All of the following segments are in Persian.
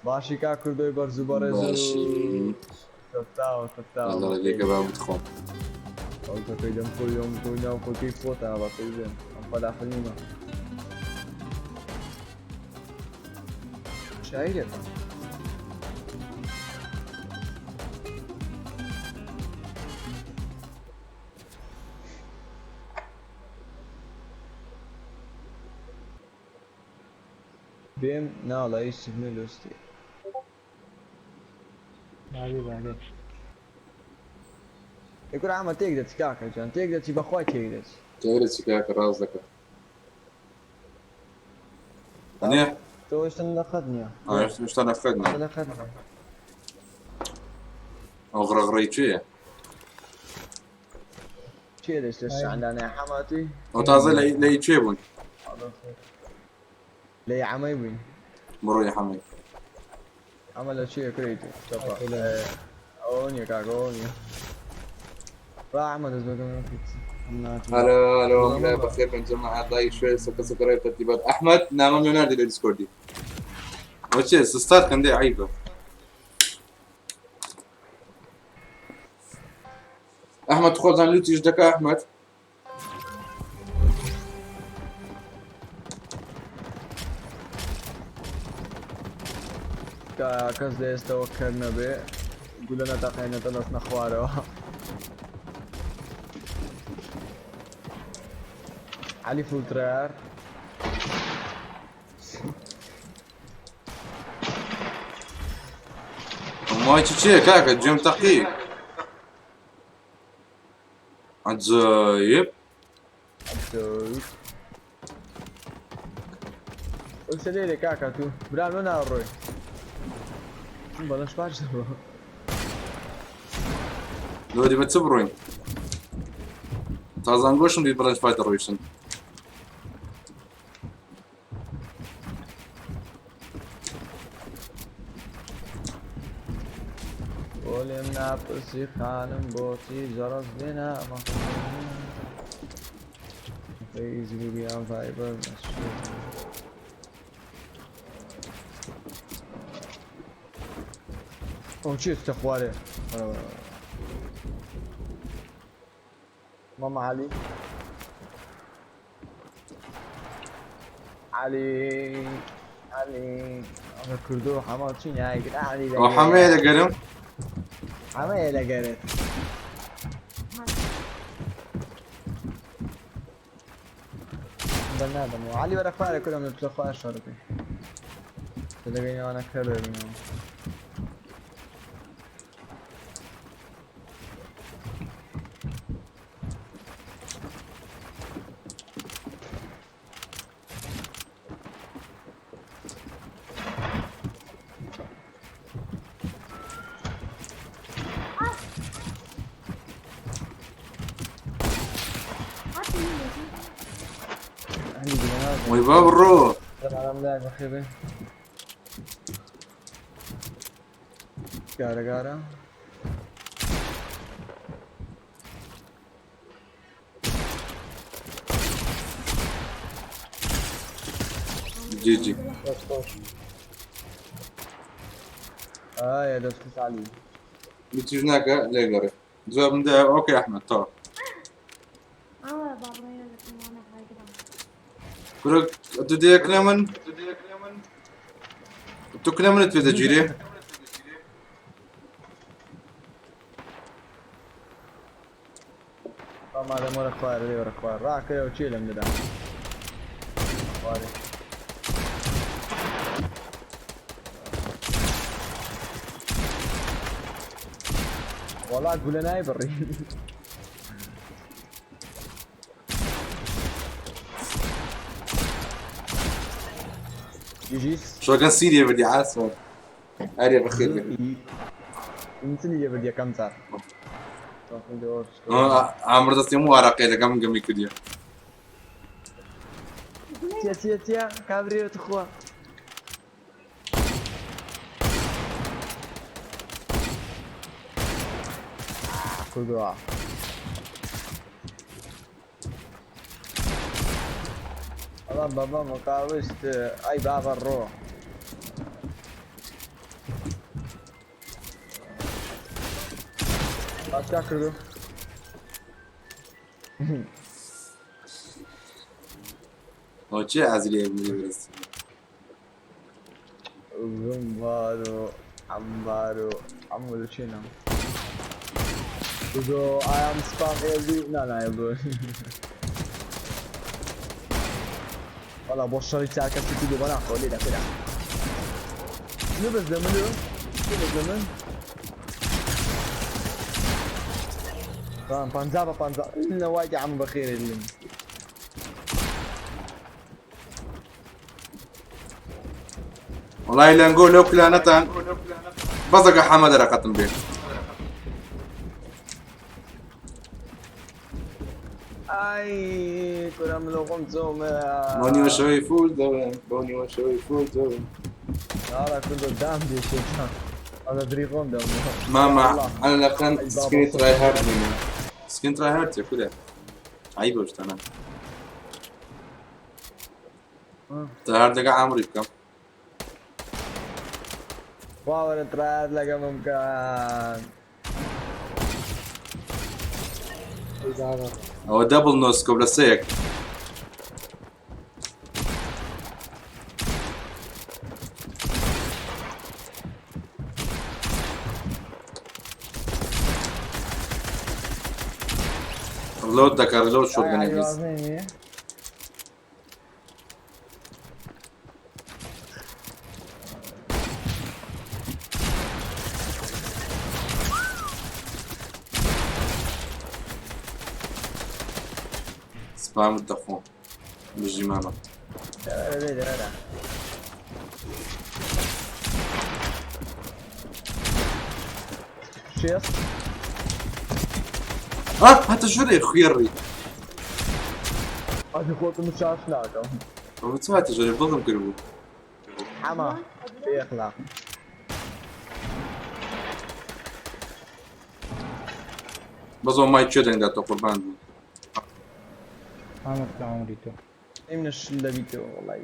باشی کا کردوی بەرز و بەڕێز و باشی تەفتاوە والله لقيك بقى بتخون ئەوکەکەی دەم خۆیۆم تۆ ناو خۆکەی خۆتە بەقەی بێن ئەم فەداخەنیمە شاعیرێتە بێم ناڵە هیچ سنە لۆستی يقول عم تقدر تكاكا جان تقدر تبى اخوي تقدر جالس كاك راس ذكر منيح تو ايش اخذني مش تنفذنا انا اخذني او غرغريتشيه تشيلش لسه عندنا حماتي او تازه لي تشيبون لي عميبي مرو يا حمي عمل شيء كريتي طبعا اوني كاغوني راح عمل زبده هلا هلا بخير من جماعة لايك شوي سكر ترتيبات احمد نعم ينادي الديسكوردي وشي ستارت كان دي عيبه احمد تخوض عن لوتي ايش دكا احمد كاس ديس توكلنا به يقول لنا تقينا تنص نخواره علي فولترار ما تشي كاكا جيم تقي عجيب قلت لي كاكا تو بران من الروي بلاش باش لو دي بتصبرين تازان قوشن دي بلاش فايتر رويشن ولمنا بسي خانم بوتي جرس بنا فيسبوك يا فايبر او چی استخواره ماما علي علي انا كردو حمار چی نه علي او حميد قرم حماية لقرت بنادم وعلي ورا اخواني كلهم مثل اخوان شرطي تلاقيني وانا كرر منهم ويباب الروح انا ملاعب اخيرا قارة جي جي يا دفت علي بتجي هناك ليه قري جواب من ده اوكي احمد طار كرك تدي كلامن تو كلامن تفيد جيري ما هذا مو اخوان اللي ورا اخوان راح كذا وشيله من ده والله اقول انا يبري يجيس شو كان سيريا بدي عاسم اريا بخير يمكن بدي كم صار عمرو ده مو عراقي ده كم قمي كديا تيا كابريو تخوا كودوا الله بابا مقاوست اي بابا الروح क्या कर दो وجه عزيزي بس زنبارو عمبارو عمو شنو Go, I am spam every... No, no, والله boşlar hiç arkası gidiyor bana öyle de falan. Ne bezlemeli? Ne bezlemeli? Tamam panza. إنه واجي عم بخير اللي. والله لا نقول لو كلانتان بزق حمد رقتم به Ay, كلام لو قمت زوم. بوني وشوي فول دوام بوني وشوي فول دوام لا كنت قدام دي شيء. هذا دريقون ده. ما انا لكن سكين تراي هارد مني سكين تراي هارد يا كده عيب وش انا تراي هارد قاعد عمري بكم واو تراي لقى ممكن. هو دبل نوس قبل السيك اللود ذكر اللود شو organized سبام الدخون بالجمامة لا شيص حتى شو رأيك خيري هذه خوت مش عارف لا وبتسمعت جري بضم قربو حما في اخلاق بظن ما يتشدن ده قربان عمرك عمري تو من الشلة بيتو والله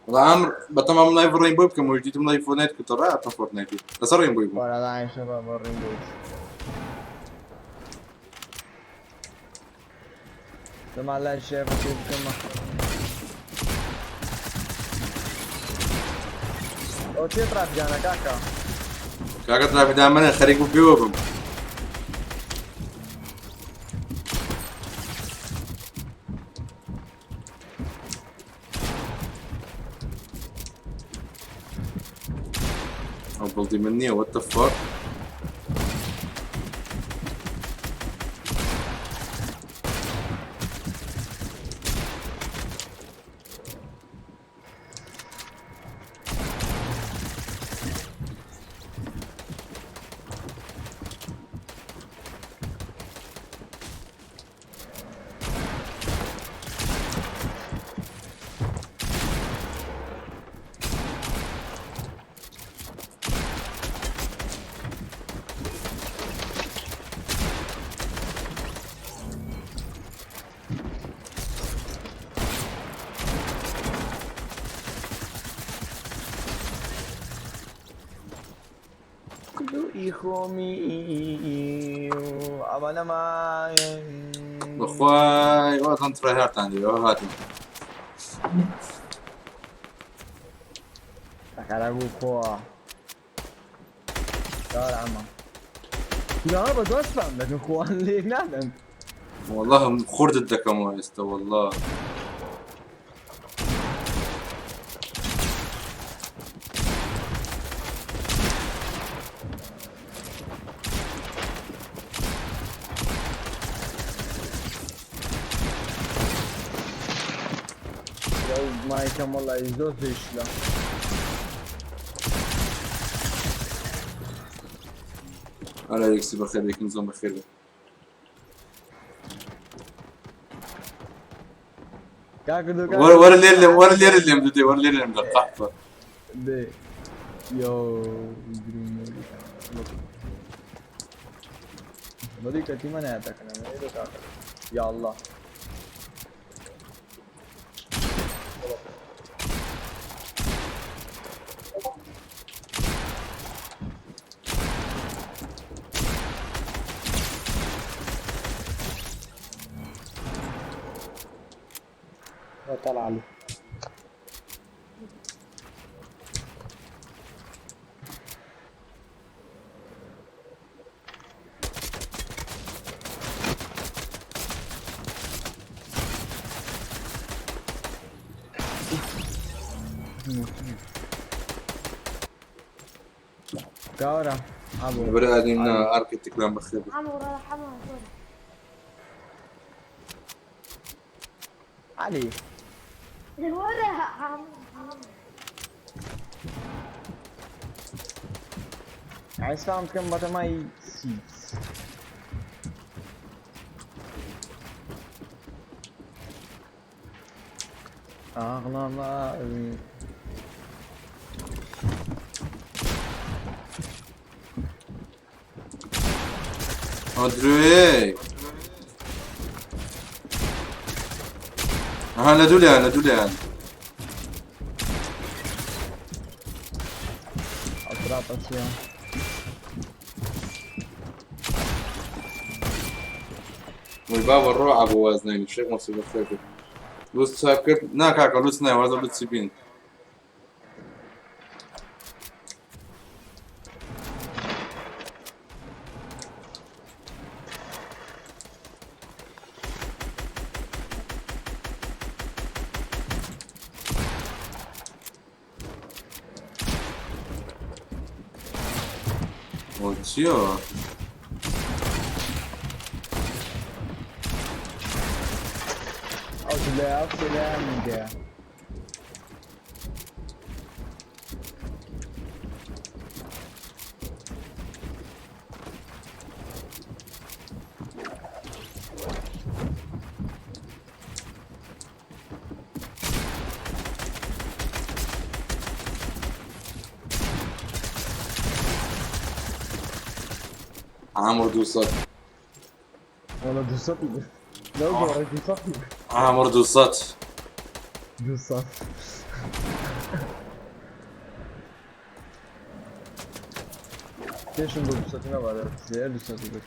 والله عمر بتمام لايف رينبو بكم وجديتم لايف فورتنايت كنت رأيت فورتنايت بس رينبو يبو ولا لا يا شباب الرينبوز سمع الله الشيف كيف كما او تطرف جانا كاكا كاكا ترى في دامنا خريقو بيوبم بلدي مني وات ذا فاك إخومي أبانا ما اخواي وات انت تراي هارت عندي هاتي تكلموا كوا يا عم لا بدو اسمع لكن اخوان ليه نعلم والله خرد الدكمو يا اسطى والله مايكم والله يزوز يشلا الله يكسب بخير يكون زوم بخير ورا اللي مدودي ورا اللي مدقحفة دي يو بدي كتي ما نهايتك انا ما يا الله طلع عليه. كورة ابو برا هذه اركت كلام بخير. علي عايز فاهم كم بطل ماي سيتس اغلى الله ادري ها لا دوليان اطراف اسيا والباب الروعة ابو وزنين الشيخ مصيبة خير لوس ساكر ناكاكا لوس ناي وهذا لوس سبين Oddio. سلام عمرو دوسات والله دوسات لو جرى دوسات عمرو دوسات دوسات ليش نقول دوسات ما بعرف زي دوسات يقول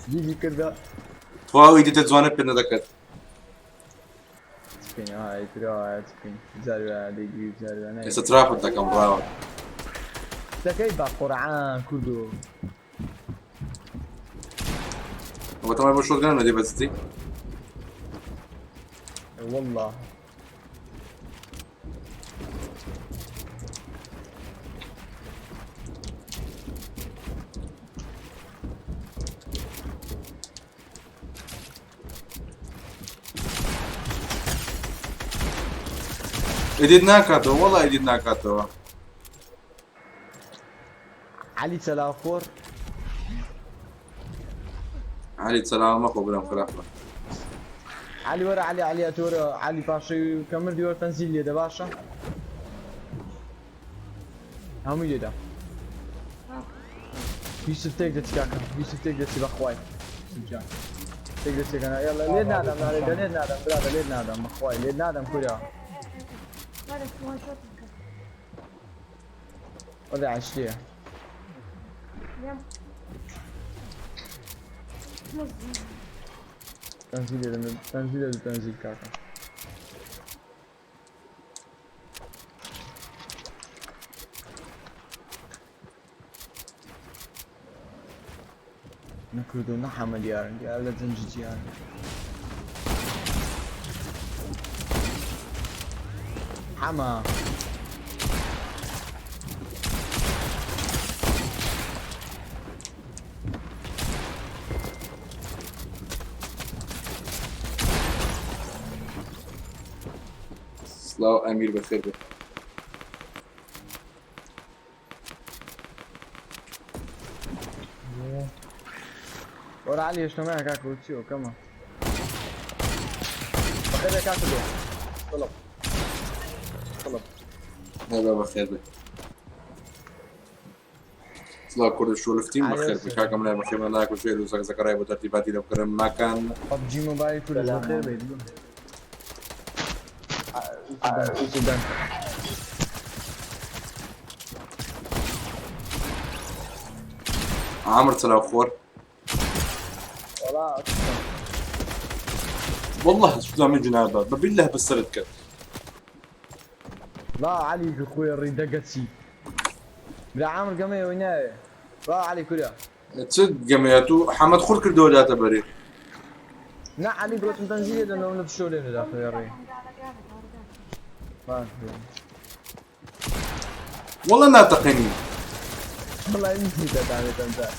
دي كذا فاوي دي تزوانه بنا ذكر سبين هاي ترى سبين زاروا دي زاروا انا سترافد ذاك امراو كيف قرعان كله هو تمام بشوط جنن دي بس دي والله ايديد ناكاتو والله ايديد ناكاتو علي تلاخور علي سلام اخو بلا مخلافه علي ورا علي اتورا علي باشا كمل ديور تنزيل لي ده باشا هم يدا يوسف تقدر تكاكا يوسف تقدر تبقى اخوي تقدر تكاكا يلا لينا ادم لينا ادم برادة لينا ادم اخوي لينا ادم كلها وضع عشرية تنزيل كاكا نكردو نحمل يا لا تنجي يا حما سلاو امير بخير بك ورا علي شنو معك كاكو تشيو كمان بخير كاكو طلب هلا بخير بك لا كل شو لفتين علي بخير وسهلا. بكاكم لا بخير من الله كل شيء لوسك زكرايا وترتيباتي لو كرم ما كان ببجي موبايل كل بخير بيدلون السودان عامر تلاخور والله والله شو من جنابه بالله بالسرد كذا لا علي اخوي الريد دقتسي بلا عامر قمية ويناي لا علي كلها تسد جميعته حمد خور كردو داتا بري لا علي بروت تنزيل لانه نفس شو لين داخل يا ري ما في والله ناطقني والله نسيت تعمل انت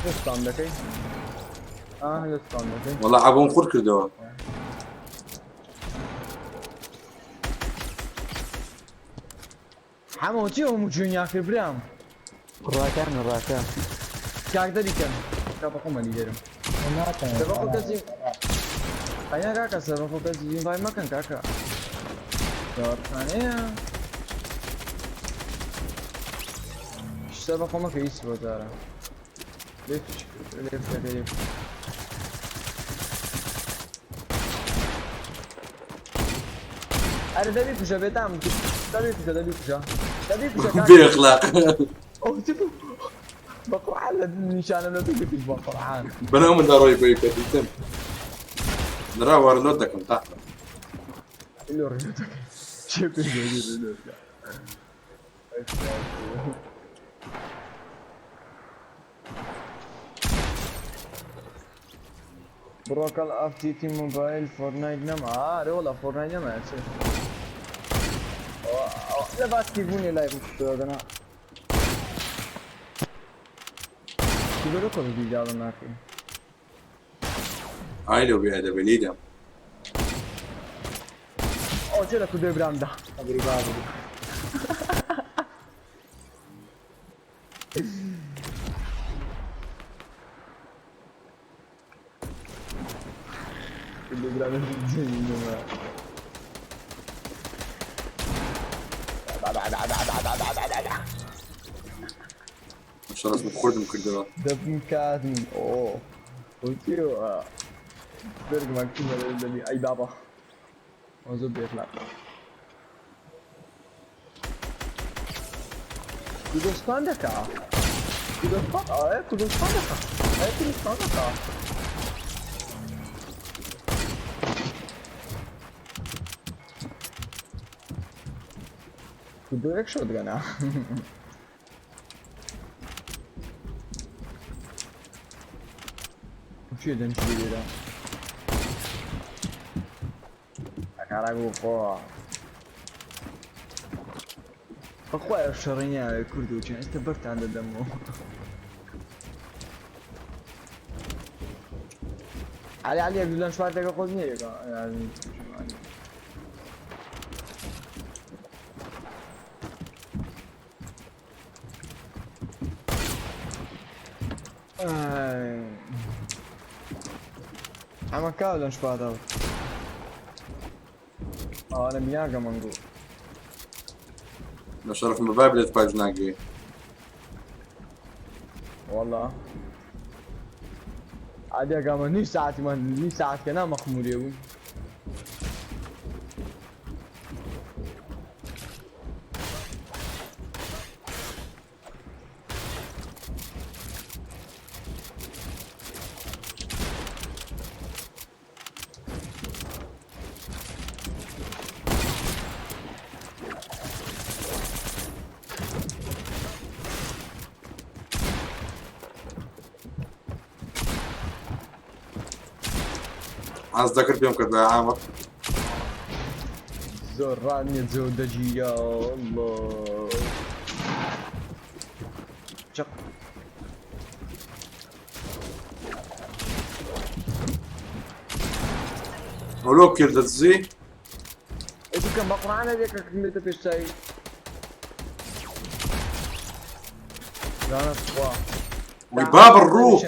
لسه عندك ايه؟ لسه عندك ايه؟ والله عبون خور كردو حمو چی همو جونیا که برام راكان کاک داری کن کاپا خو مالی دارم سبا خو کسی اینا کاکا سبا خو کسی این وای مکن کاکا دارخانه سبا خو مکه ایست بود دارم لیف اره دبی پوشه بیتم دبی پوشه کاکا باخلاق اوه شوفوا بقرعان النشانة لا تقف بقرعان بنام من داروي بيك تم نرى ورلودك من تحت اللي رجعتك شوف اللي بروكال اف تي تي موبايل فورتنايت نما والله فورتنايت نما لا بس تجيبوني لايف انا كيلو كم دي جالو ناكي هاي لو بيها بليدم او جلا كده براندا ابري بابو كده براندا ان شاء الله اسمه خردم كردو دبن كادم اوه قلتيو برق مكتوب الذي اي بابا وزود بيطلع كودوستان دكا كودوستان دكا كودو ايك شوت غنا شو ده نشوي ده carago qua ma qua è sciarrignare il curdo cioè sta portando da mo علي بدنا شوية دقيقة قضية يعني عم كاولن شبادو انا مياغا منقول لو شرف مبابي اللي تباج ناقي والله عادي يا قام ني ساعتي من ني ساعت كنا مخمور يبو عايز ذكر بيوم كذا يا عامر زرعني زودجي يا الله شق ولو كيل دزي انت كم بقرعنا ذيك كمية في الشاي لا انا صباح وباب الرو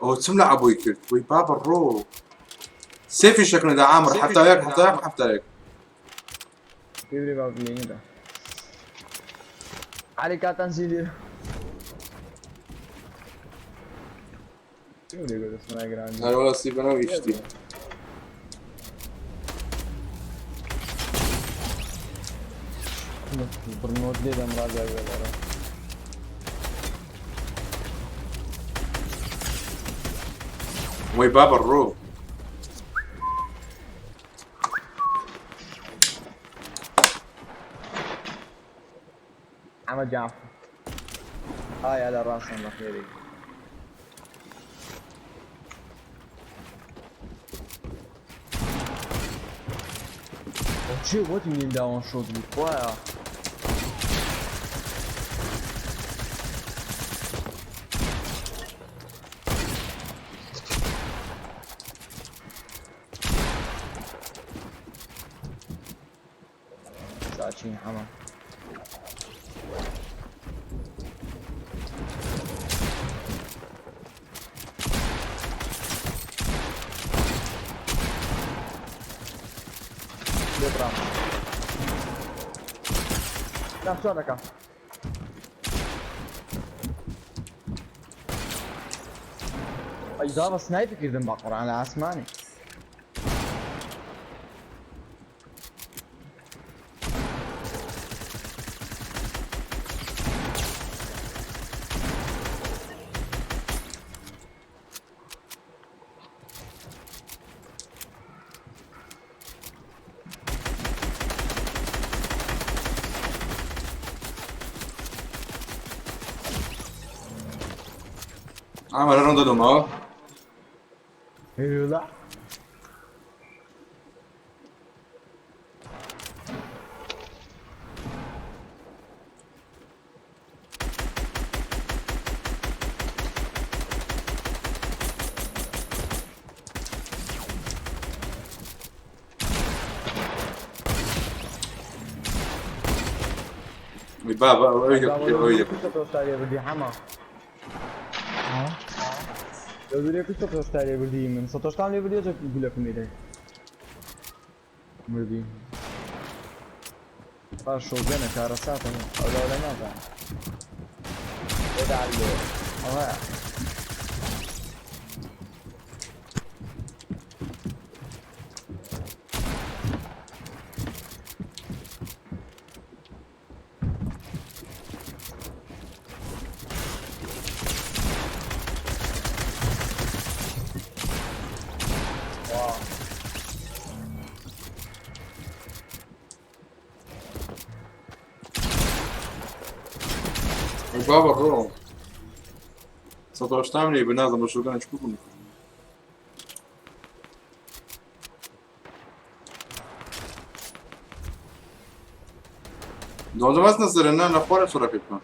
هو تسمع ابوي كيرت وباب الرو سيفي شكله ده عامر حتى هيك Every about playing it. Arika Tanzili. Io dico che sono grandi. Allora si fanno visti. Promote them rather. وي باب الروب محمد جعفر هاي على راسنا الله خيرك Oh, what do you mean down shot with fire? Saçın ama. Dobra. Tam sonra kal. Ay daha sniper girdim bak oraya asmani. عمل روندا دوما Eyvallah. وي بابا ويدك ويدك Questo stadio di Hama. Eu diria que estou a stadio di men só estou ali video já gula comida. Murdi. Faz show bem cara sata, olha nada. É dali. Olha. وي بابا الروب صوت تعملي بنادم شو كان تشوفون Donde vas a hacer nada fora só rapidão.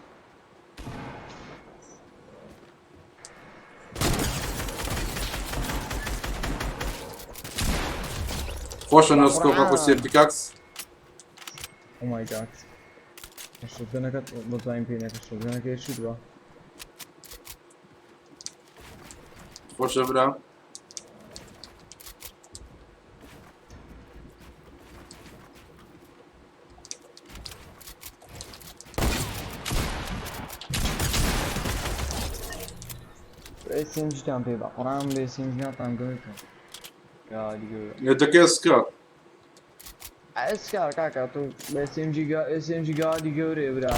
Força no scope com o pickaxe. Oh my god. Acho que não é que vou dar em pé, né? Acho que não é que é chuva. Força verão. SMG tam pay bak. Oran bir SMG tam görüyorum. Ya diyor. Eu daqui a scar. Esker kanka tu SMG gadi görüyor bir an.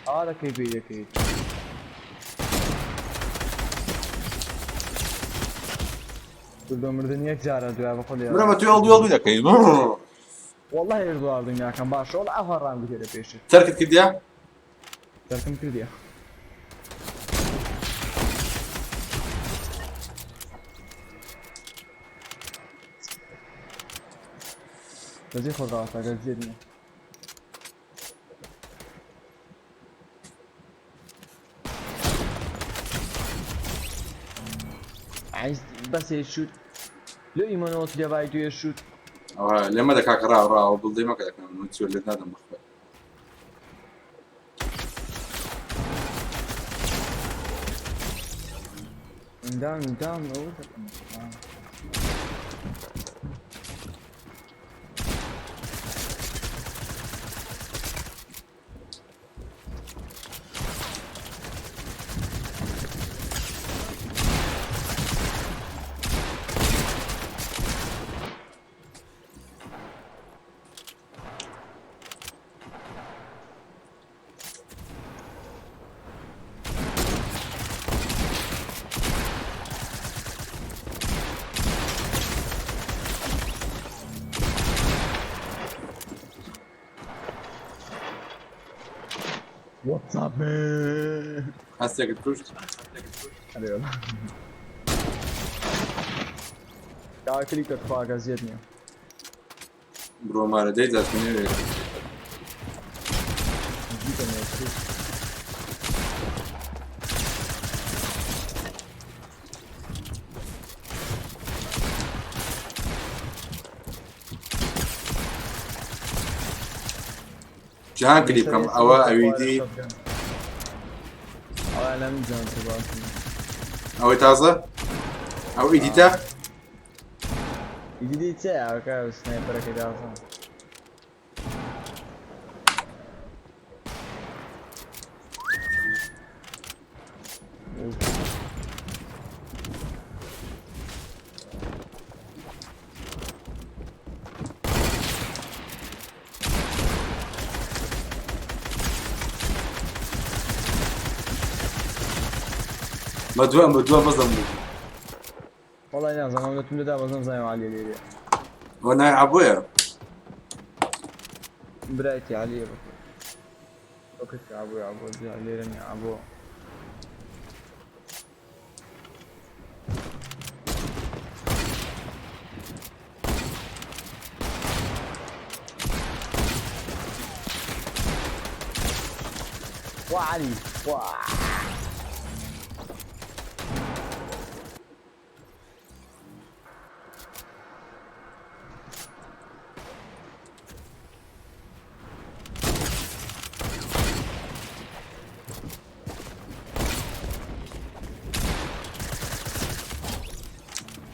Ara keyfi yake. Burada mırdı niye zara diyor bak oluyor. Bravo tu yol bir dakika. Vallahi erdoğardın ya kan baş ol afaran bir kere peşi. Terk et ya. Takım kırdı ya. Gazi خدا تا gazi ne? عايز بس يشوت لو ايمانوت اللي بايدو يشوت لما دك كرا را وبلدي ما كان نتسوي اللي هذا مخبر. دام What's up man? هستێکت کوشت هەرێ وەڵا داوا کلیکت خواکە زیێت نییە بڕۆمارە دەی دەستێنێ دیکە نێ جیهان کلیپ بکەم ئەوە ئەویدی ئەوە نەمزانم چ باسی ئەوەی تازە ئەو ئیدیتە دیدی چه ئەوکە سنایپەرەکەی دازان بە دووە بەزم بوو وەڵی نازانم لە توندا بەزم زانم عالیە لێرێ ئەوە نای عەبوویە برایەتی عالیە بە وەکەت عبووە عبووە لێرە نیە عبووە وعلي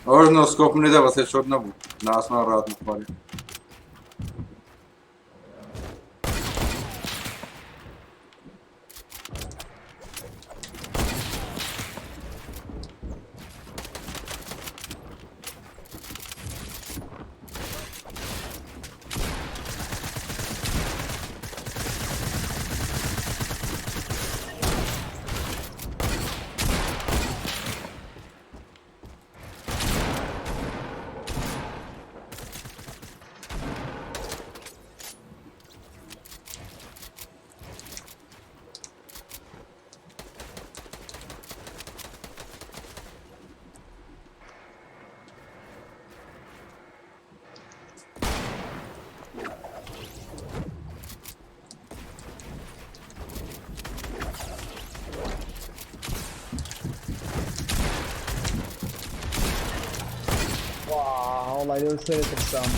ئەوەش نۆسکۆپ منێدا بەسێ شۆت نەبوو لە ئاسمان ڕات مخوالی والله لو سويت السام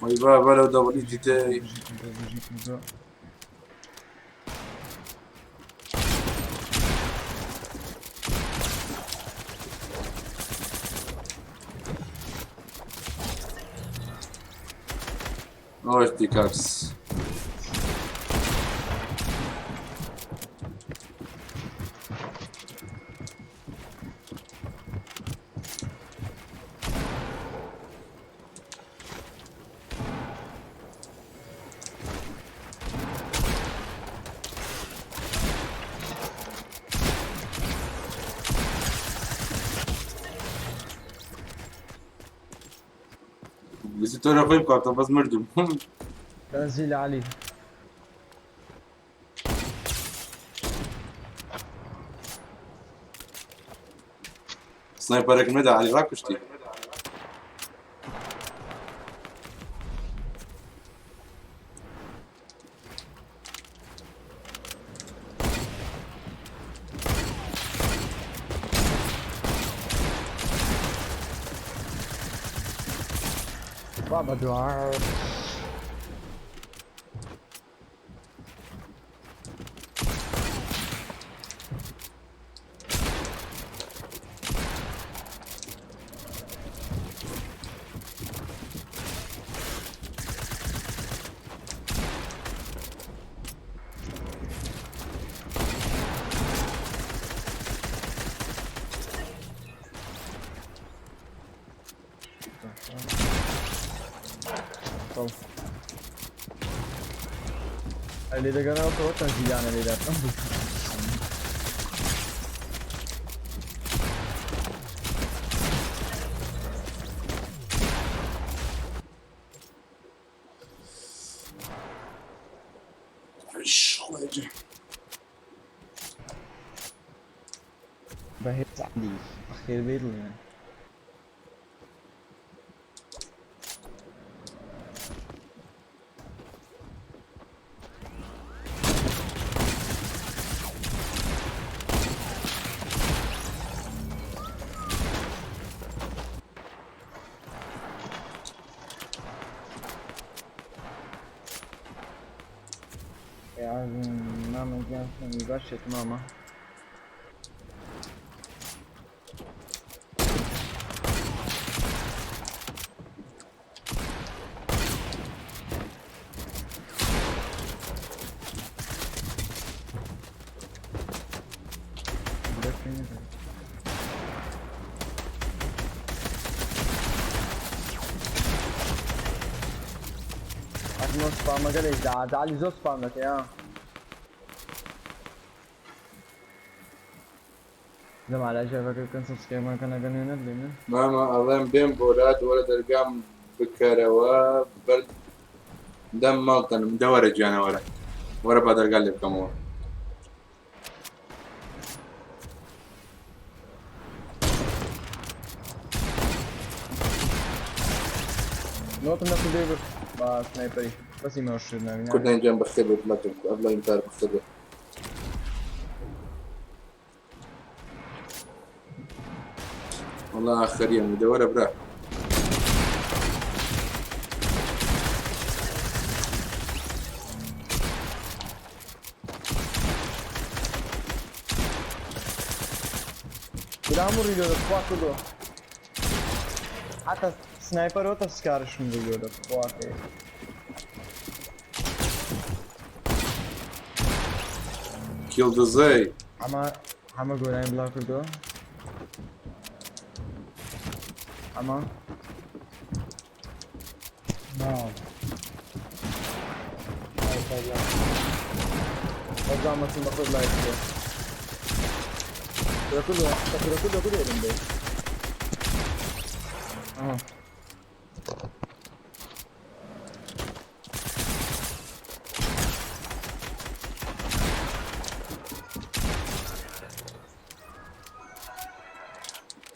ويبقى بلو دبل اي تي اوش دي كاكس بس ترى قيب كارتا بس مردم تنزيل علي سنايبرك مدى علي راكشتي بابا دعاء اللي دقنا وقت تنزيل انا اللي دقنا بهيت عندي أخير بيضل يعني. يا عم ماما كان يبشت ماما. نص فارمك ليش تعالي زوز فارمك يا لما على شافك كان سبسكرايب ما كان قنينا لنا ماما أظن بين بولاد ولد القام بكروا برد دم مالطن مدورج أنا ورا بدر قلب كمور نوت نفس ديفر با سنايبري بس يمشينا كنا جنب بختبر لكن قبل يمتار بختبر والله آخريا مدورة برا Silahımı vuruyordu, kuatlı. Hatta sniper o da skarışım vuruyordu, kuatlı. Kill the Zay. Ama göreyim blokurdu. Ama نعم o zaman maçın bakırlar işte. Bırakılıyor elimde. Aha.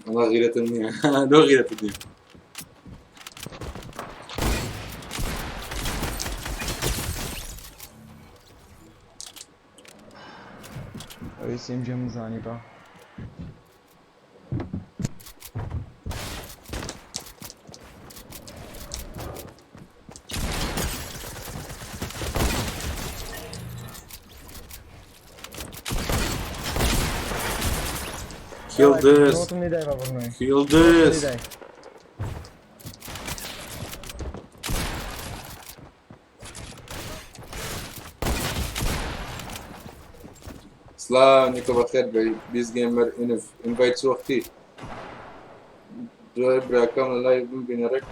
والله غيرة النية لو غيرة النية Öyle imcanımız galiba. Kill this. Notun ne dayı var bunun? Kill this. سلام نيكو بخير بيس جيمر انفايت وقتي جايب راكم لايف بين رك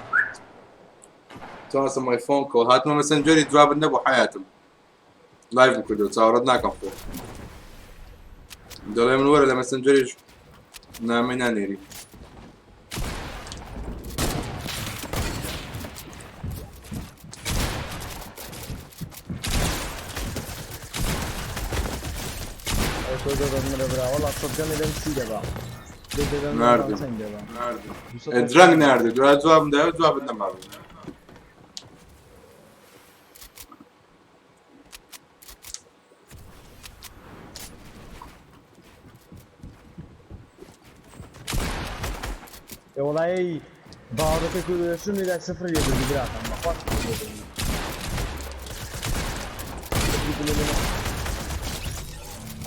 تواصل ماي فون كول هات ما ماسنجري جواب النبو حياتهم لايف كله تصاوردناكم فوق دول من ورا ماسنجري نامنا نيري والله صدقني لم تيجي بقى. Nerede? Nerede? Drag nerede? Cevabım da yok, cevabım da var. Ya olay bağdaki kuruyorsun ile 0 yedi bir adam bak.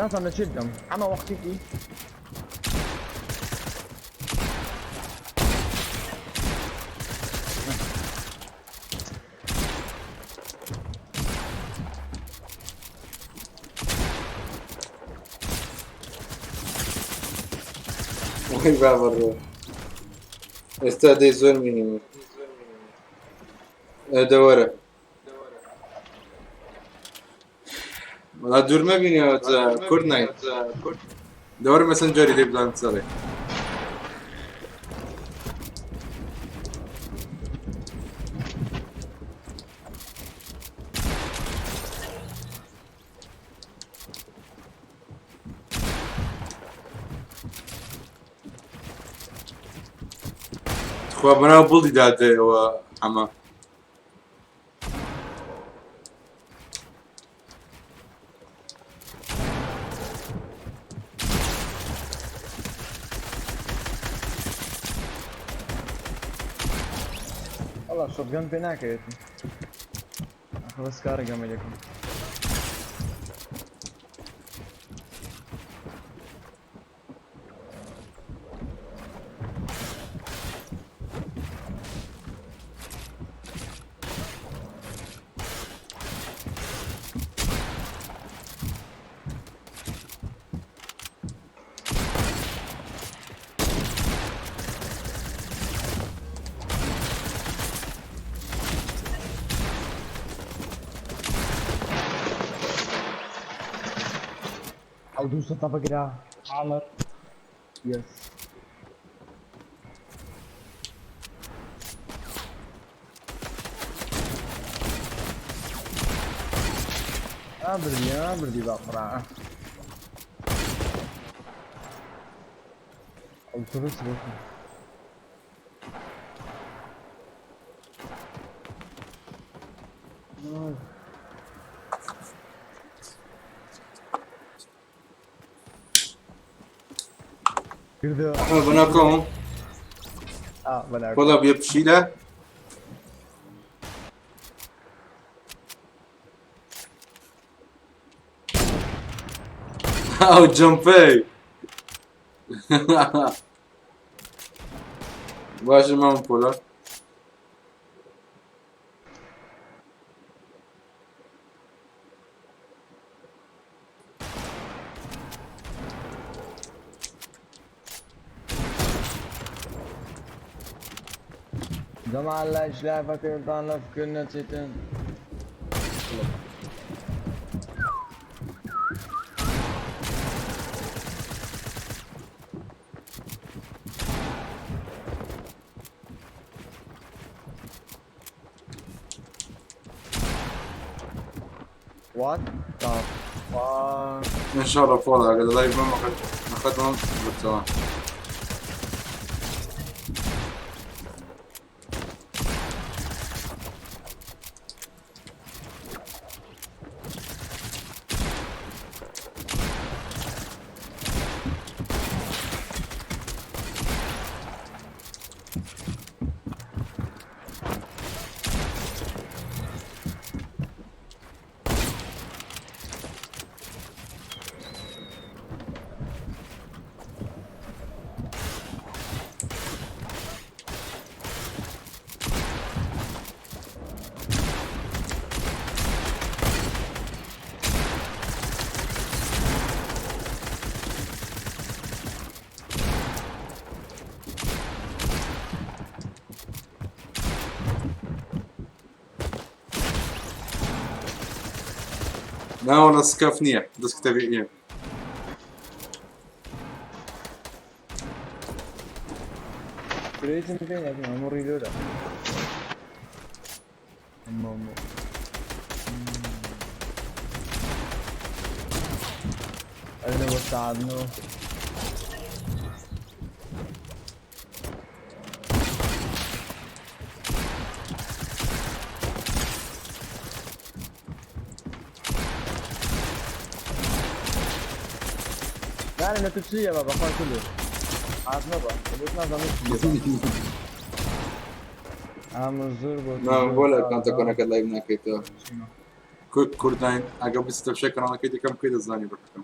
أصلاً نشدهم أما وقتي فيه Vay be varro. Está de zor mínimo. Devara. Valla durma biniyor Kurnay. Doğru messenger ile plan sarı. خو بناو بڵی دادەوە ئەمە والله شوتگن پێ ناکەوێت بەس کارە گەمەلەکەم او دوسة طبقة عمر يس بردي بقرا او ترس بس ئەحمەد بەناکەوم بلاك وەڵا بێ پشیلە ئەو جەمپەی باشە مام پۆلە جمع الله إشلافك يطالب كنا تتن What the fuck? إن شاء الله فوضى هكذا لايف ما أخذهم بالتمام لا والله سكاف نية بس كتابي إيه Creating فين يا ابني مو ريلود مو أنا بساعدنه أنا نتوشي يا بابا خلاص كله عارفنا بقى بيتنا زمان عامل زور ما بقول لك أنت كنا كده لايف ناكيته كورداين أجاب بستفشى كنا كده كم كده زاني بحكم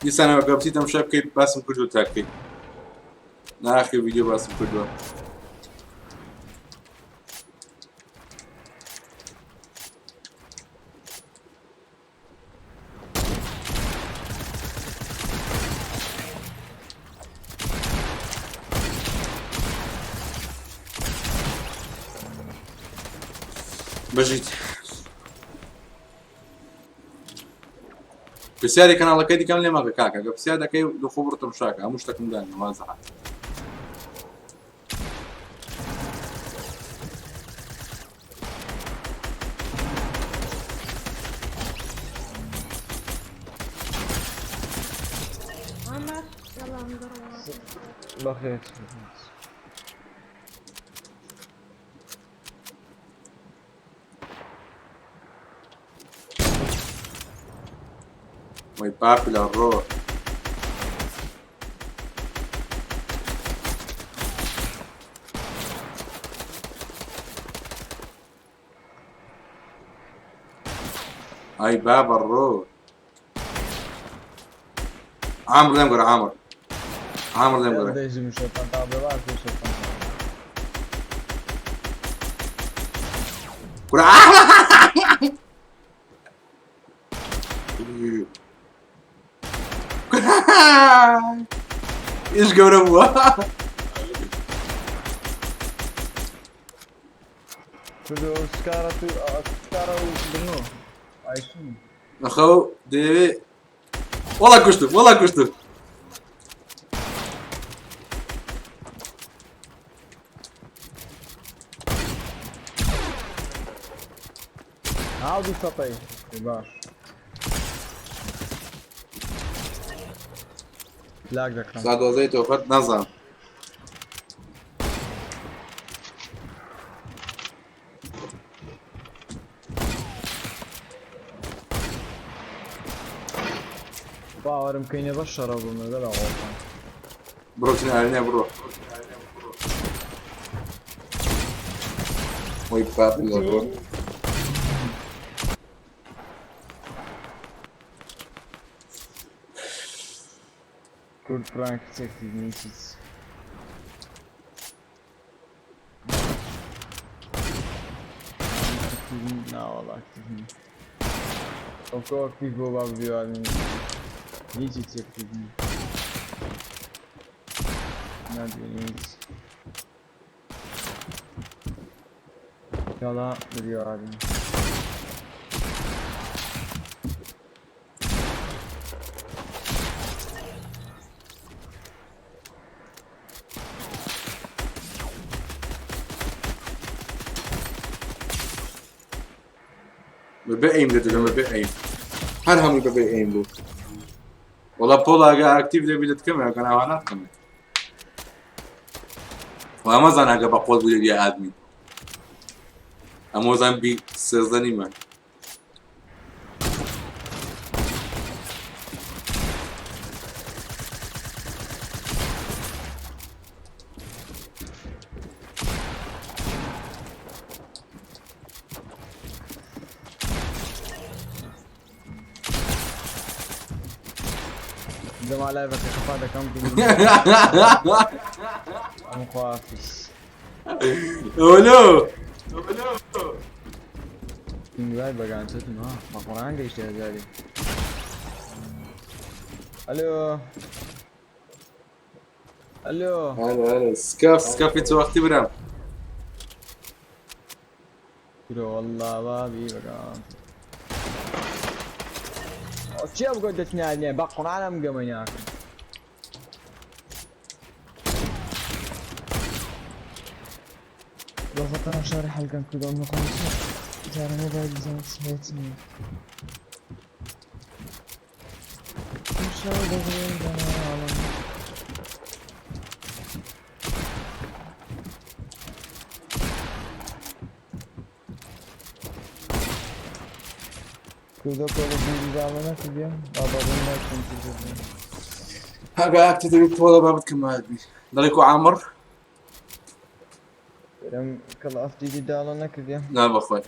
دي سنة قبل تم شبكة باسم كله تاكي نا آخر فيديو باسم كله بژیت پرسیاری کەناڵەکەی دیکەم لێ مەڵێ کاکە گە پرسیار دەکەی دخۆ بڕتم شاکە هەموو شتێکم دانی وازە هات عمر يلا نضرب بخير وای باپی لە ڕۆ ئای بابە ڕۆ عامر لێم گەڕە عامر لێم گەڕە دەیزم شەیطان تا بێوار پێ شەیطان كرة ايش قولوا كله سكارة وبنو عايشين اخو ديبي والله كشتو عاود يستطيع باش لاق ذكرى صاد وزيت وفت نظام باور يمكن يبشر ابو من ذا غلطان بروكسين علينا برو وي بابي برو كل فرانك تكتي نيسيس لا والله اكتفني اوكو اكتف بو باب ديواني نيسي تكتفني نادي نيس يلا ديواني ببيعيم لدلهم ببيعيم هل هم ببيعيم بو والله بولا قاعد اكتيف دي بيدت كاميرا كان اعلانات كمان وامازون اگه بقول بوده يا ادمي امازون بي سرزني من دم على لعبك خفاده كم ام خوافس اولو كم جاي بقى انت ما قران ليش يا الو الو هلا سكاف انت وقت برام كيلو والله بابي بقى چی ابگو دتنی علیم با قرآنم گمینی آکن لو خطر شارح حلقان كده أنه خمسة جاري موبايل زمان سمعتني إن شاء الله غير ده عالم كده كده بيجي زمانه كده بابا بنا كنت هاقا اكتدري والله ما بتكلم ادمي ضليكو عامر كده كلا أفتي دالنا كده لا بخوي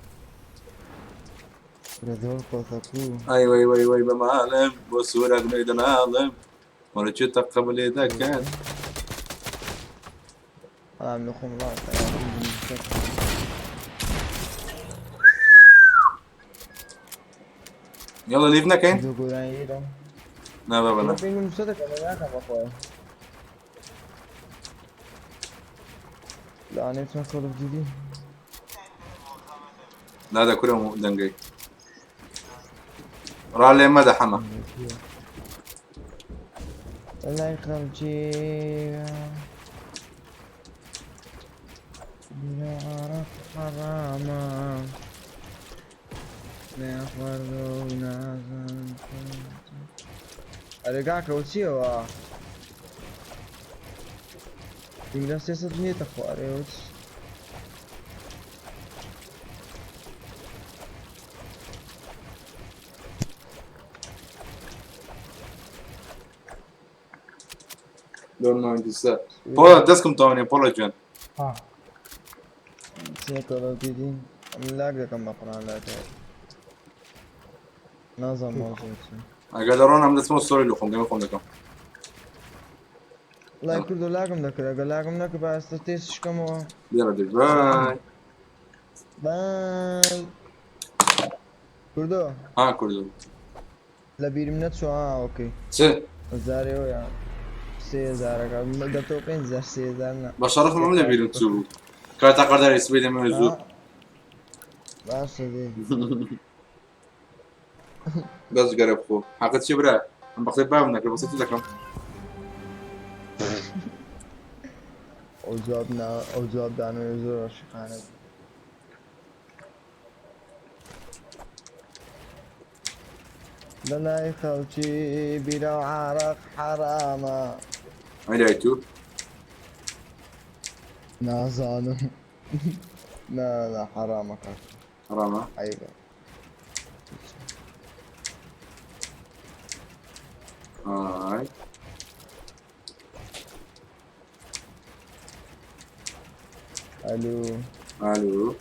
رذول قوثكو اي بمعالم وصورة قنيد العالم ورجيت قبل اذا كان عم نخم لا يلا ليفنا كاين دوغو رايدو لا بابا لا بين المستدك انا ياك اخويا لا انا اسمع كول اوف ديوتي نادا كلهم دنقي رالي مدى حما الله يخلجي بلا عرف حراما لا فرقو نازل أرجعك وتشيوا تقدر سياسة نية تخواري وتش دون ما انجزاء بولا دسكم توني بولا جن سيكولو تيدين لاقي كم بقران لا تعرف نظام موجود قدرونا من اسمه ستوري لكم جيم لكم لكم لا كله لاقم ذكر لاقم ذكر بس تستيش كم يلا دي باي باي كردو كله لا بيرمنت شو اوكي سه زاريو يا 3000 का मतलब तो 5000 6000 ना بشرف مملي بيرنتو كاتا قدر يسبيد موجود بس دي بس قرب خو حقت شبرا عم بخسر بابنا كل بسيط لكم او جواب دانو يزور شخانه لا يخلشي بلا عرق حراما عيدايتو نازانو لا حرامك حراما ايوه هاي الو الو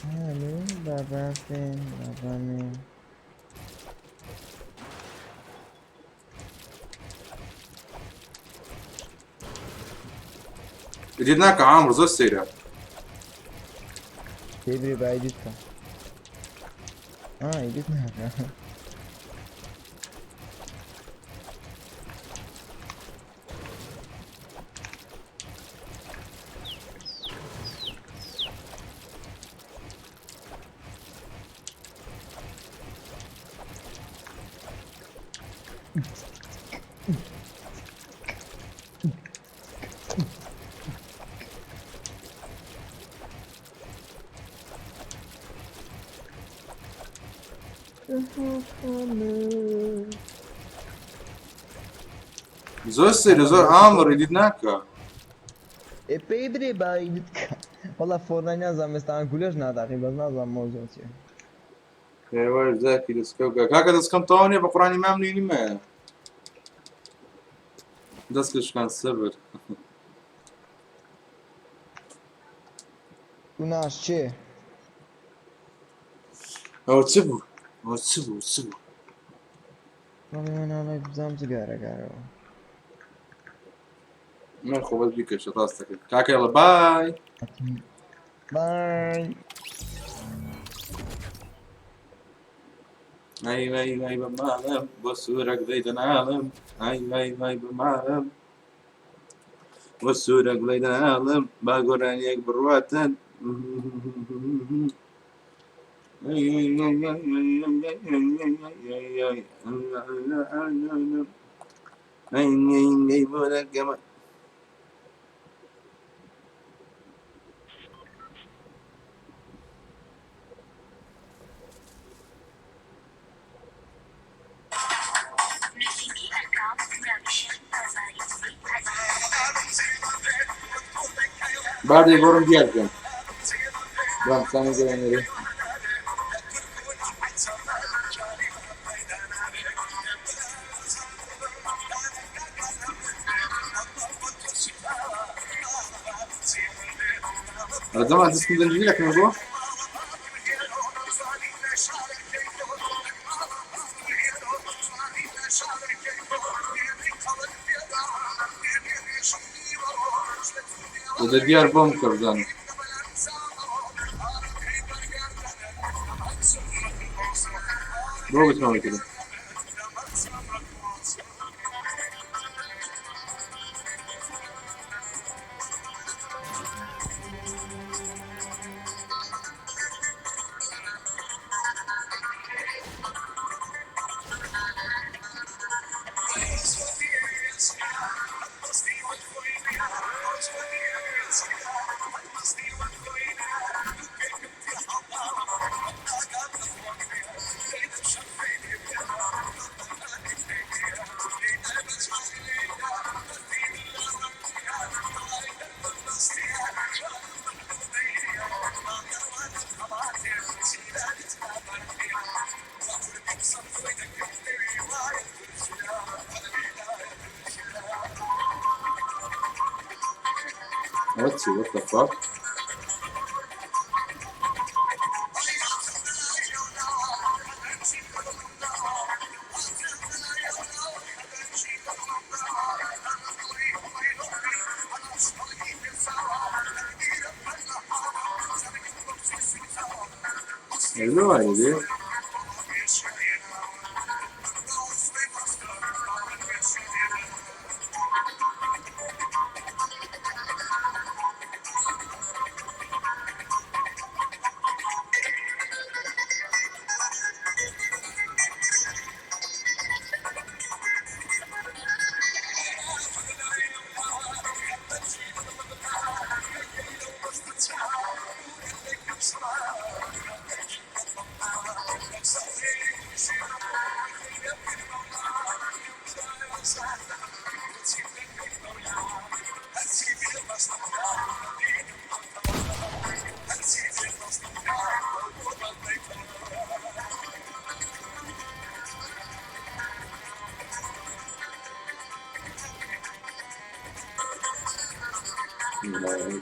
الو بابا فين بابا مين جدناك عامر زو السيرة تبري بعيدتك عيدتنا زو السيرة زو عامر جدناك بيبري بعيدتك والله فورنانا زمستان كلش ناداقي بس نظام موضوع شيء ايوه ذاكي دسكوكا كاكا دسكم توني بقراني ما مني ما دسكش كان سبر كناش چه او تسبو او تسبو تسبو والله انا بزام سيجاره قالوا ما خوبت بيك شطاستك كاكا يلا باي باي اي اي اي بمعلم والسورك زيت العالم اي اي اي بمعلم والسورك زيت العالم باقول ان يكبر واتن بعد يقولون ديالكم بعد ثاني يقولون الزمان تسكن زنجبيل لك موضوع وده ديار بومكر زانو بروبت ما كده Let's see, what the fuck? There's no idea. No.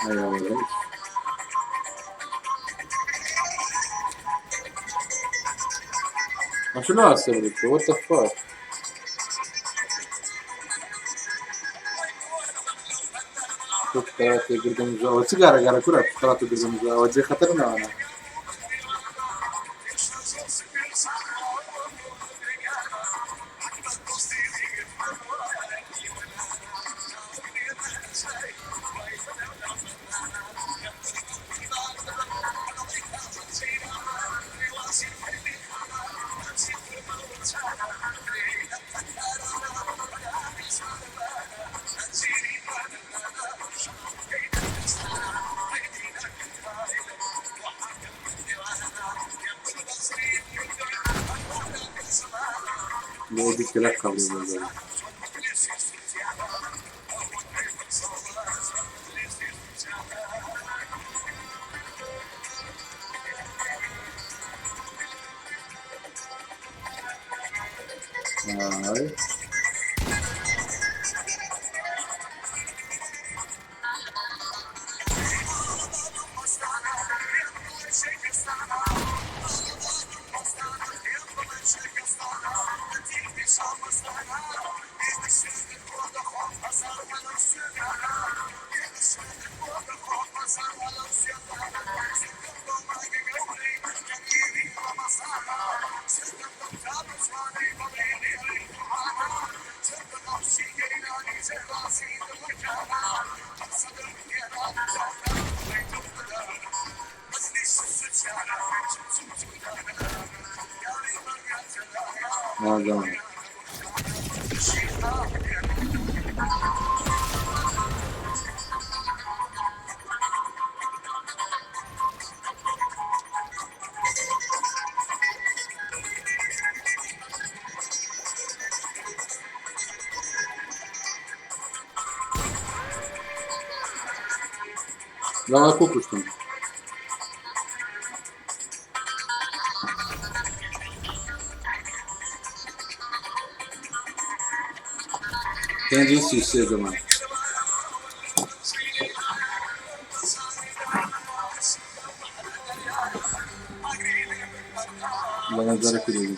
Aynen. Ma ce l'ha sta brutto, what the fuck? Tutto che organizzavo, sigara gara pure fatto che organizzavo, oggi è Caternana. Devo dire che la cavolo. Vai. Madonna. Давай куку что ли? Quem disse cedo, mano? Vou mandar aqui dele.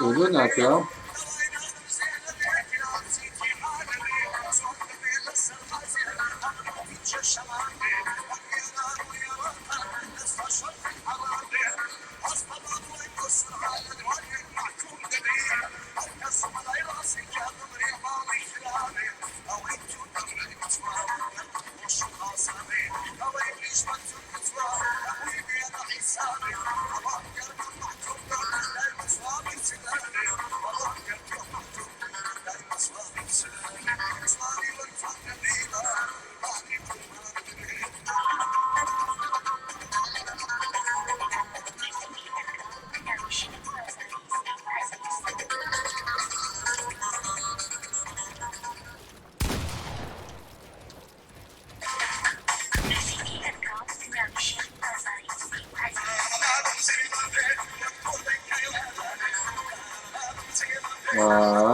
وهناك واي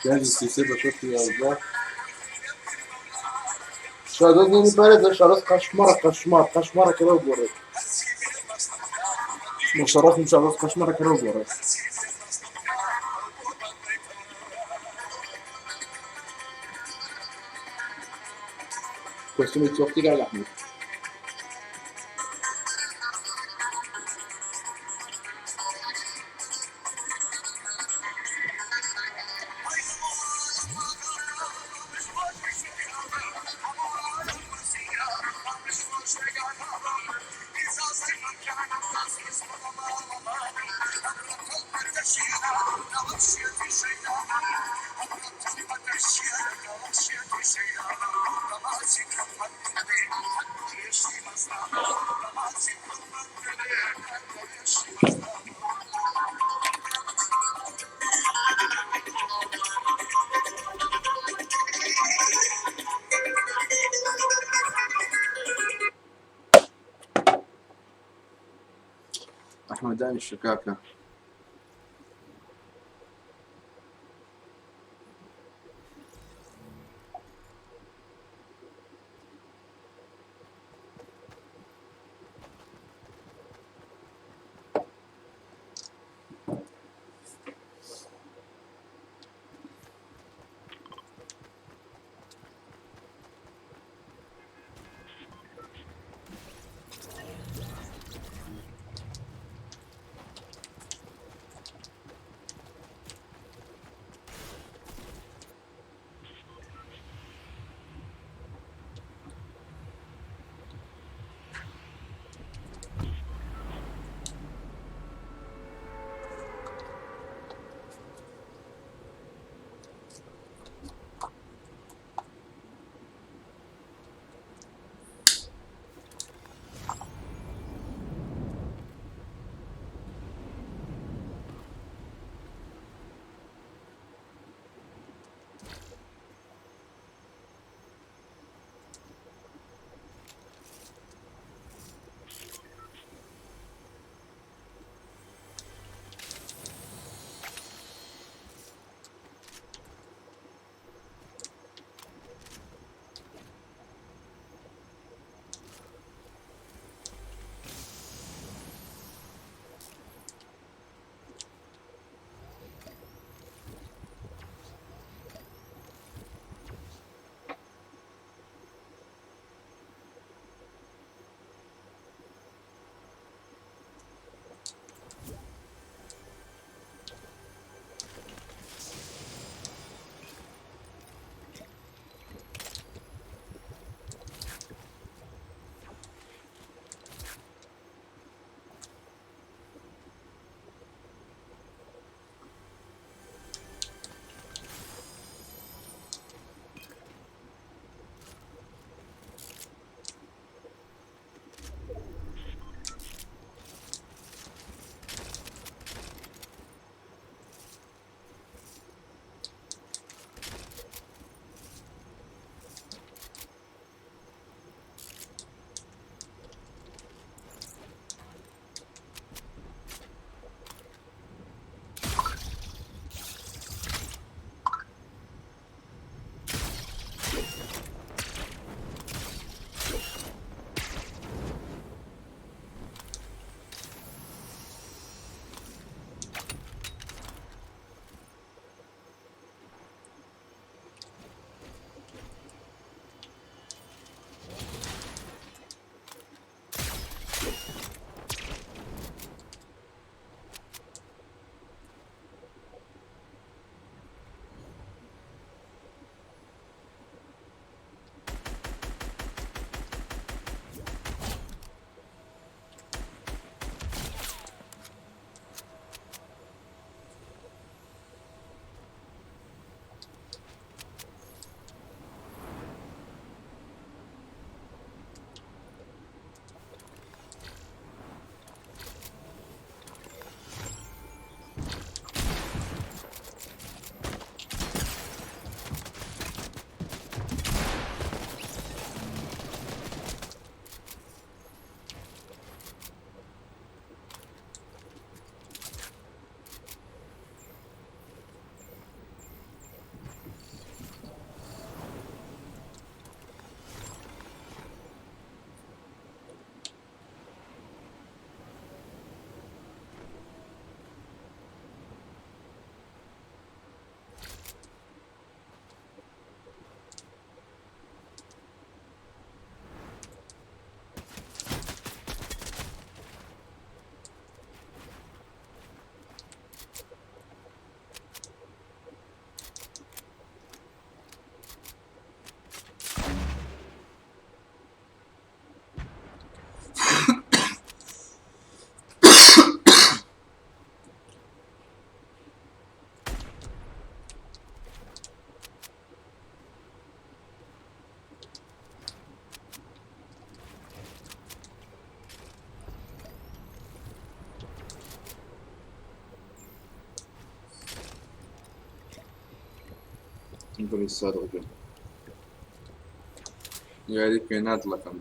جاهز يسيب شوف يا الله شادوني بارد شرس قشمر كده وبوري مشرف مش شرس قشمر كده وبوري كوستومي توفتي قال احمد احمد داني الشكاكه بني الصادق جن يعني كينات لك أنا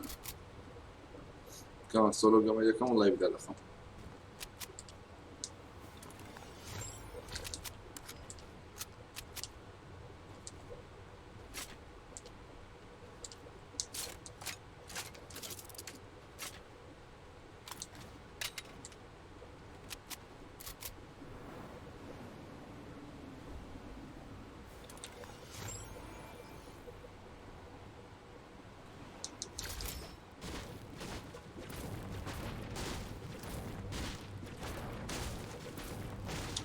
كمان سولو كما يكمل الله يبدأ لكم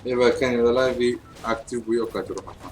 إذا كان إذا لايفي أكتيف ويوكا تروح أفهم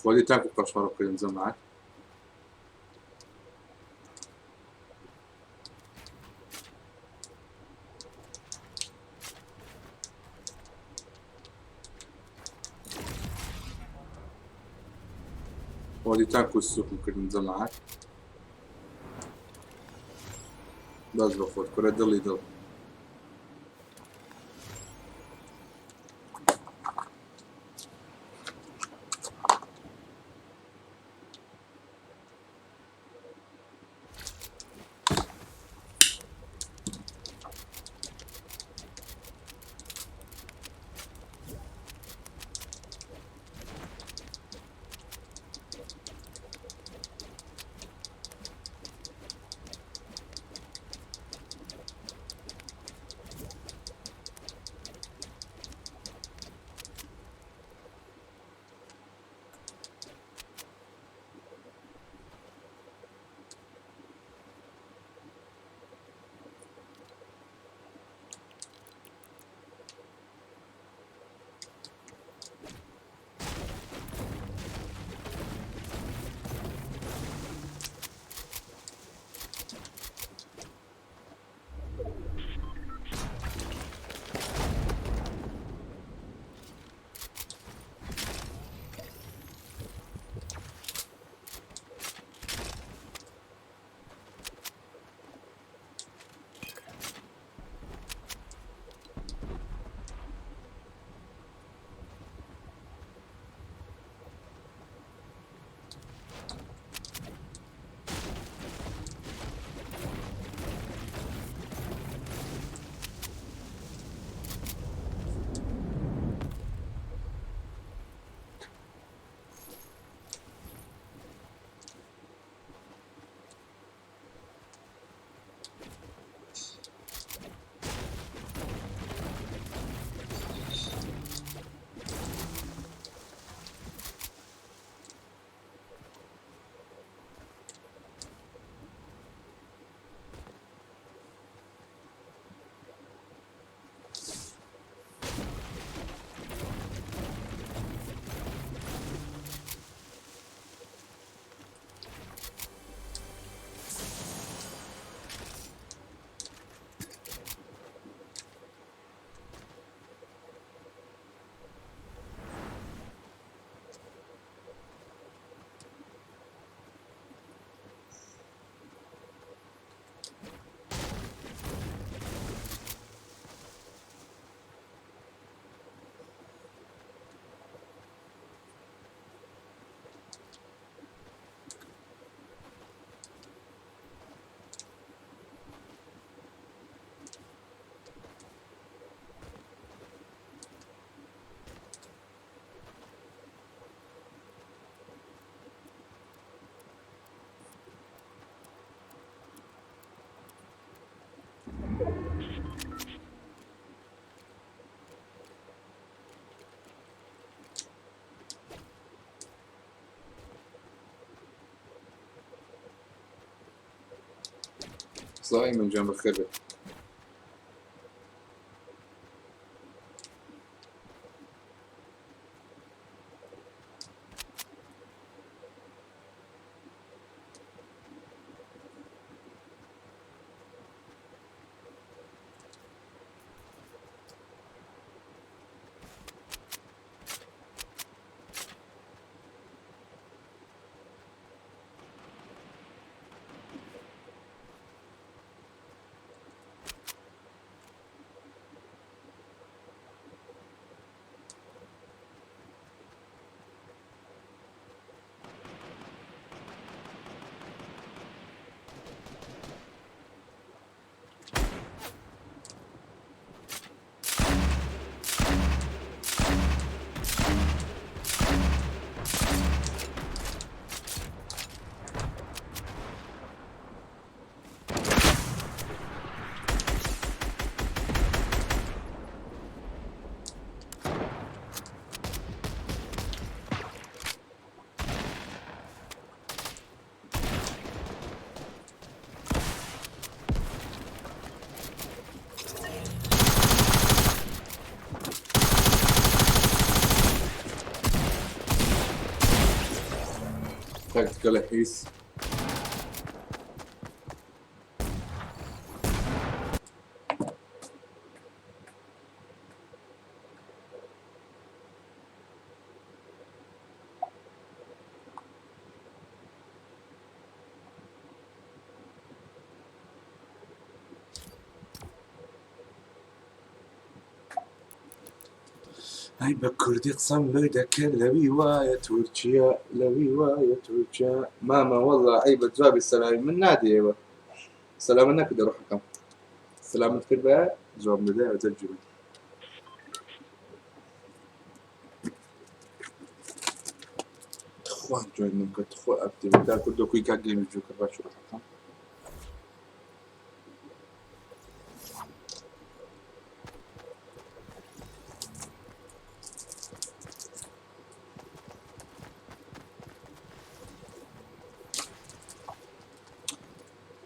ودي تاكل قشرة كل ينزل معك ودي تاكل السوق ممكن ينزل معك بس بفوت كل يضل يضل صايم جنب الخرب. Tactical ace. هاي بكردي قسم لك لرواية تركيا لرواية تركيا ماما والله عيبة جوابي السلام من نادي ايوه سلام انك بدي اروح حكم سلامة كربة جواب لدي وترجمة اخوان جوين منك اخوان ابتي بدال كردو كويكا جيم جو كربة شو حكم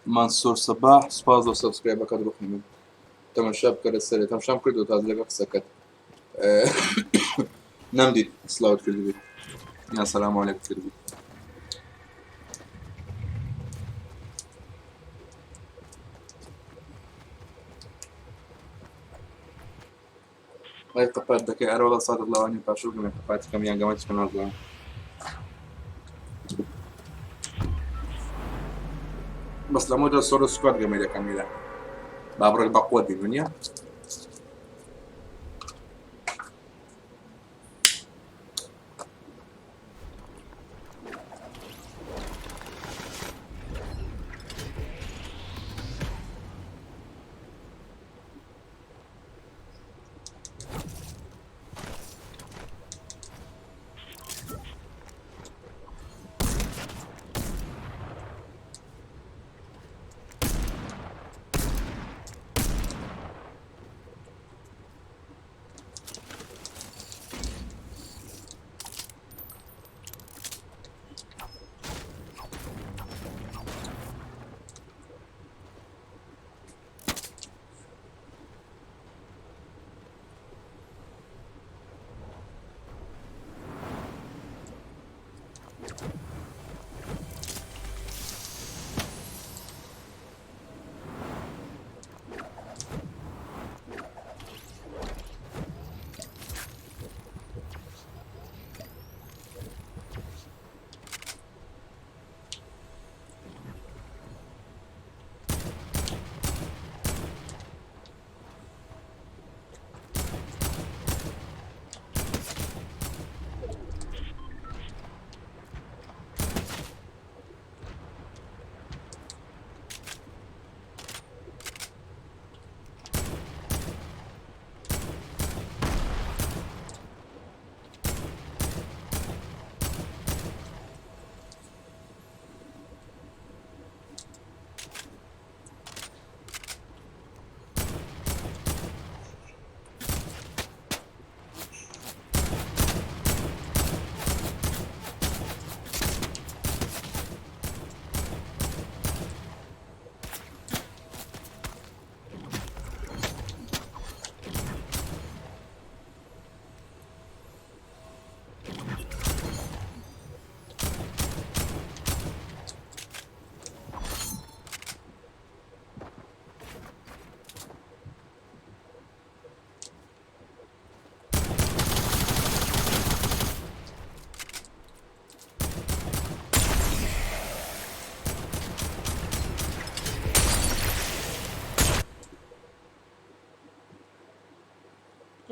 منصور صباح سبازو سبسكرايب اكاد روح من تم الشاب كرسالة تم شام كردو تازلق سكت نمدي سلاود كردو يا سلام عليكم كردو هاي قبات دكي أرولا صاد الله واني باشوك من قبات كم يان قمت من الله بس لما جا صور سكواد جميلة كاملة بابرك بقوة دي منيا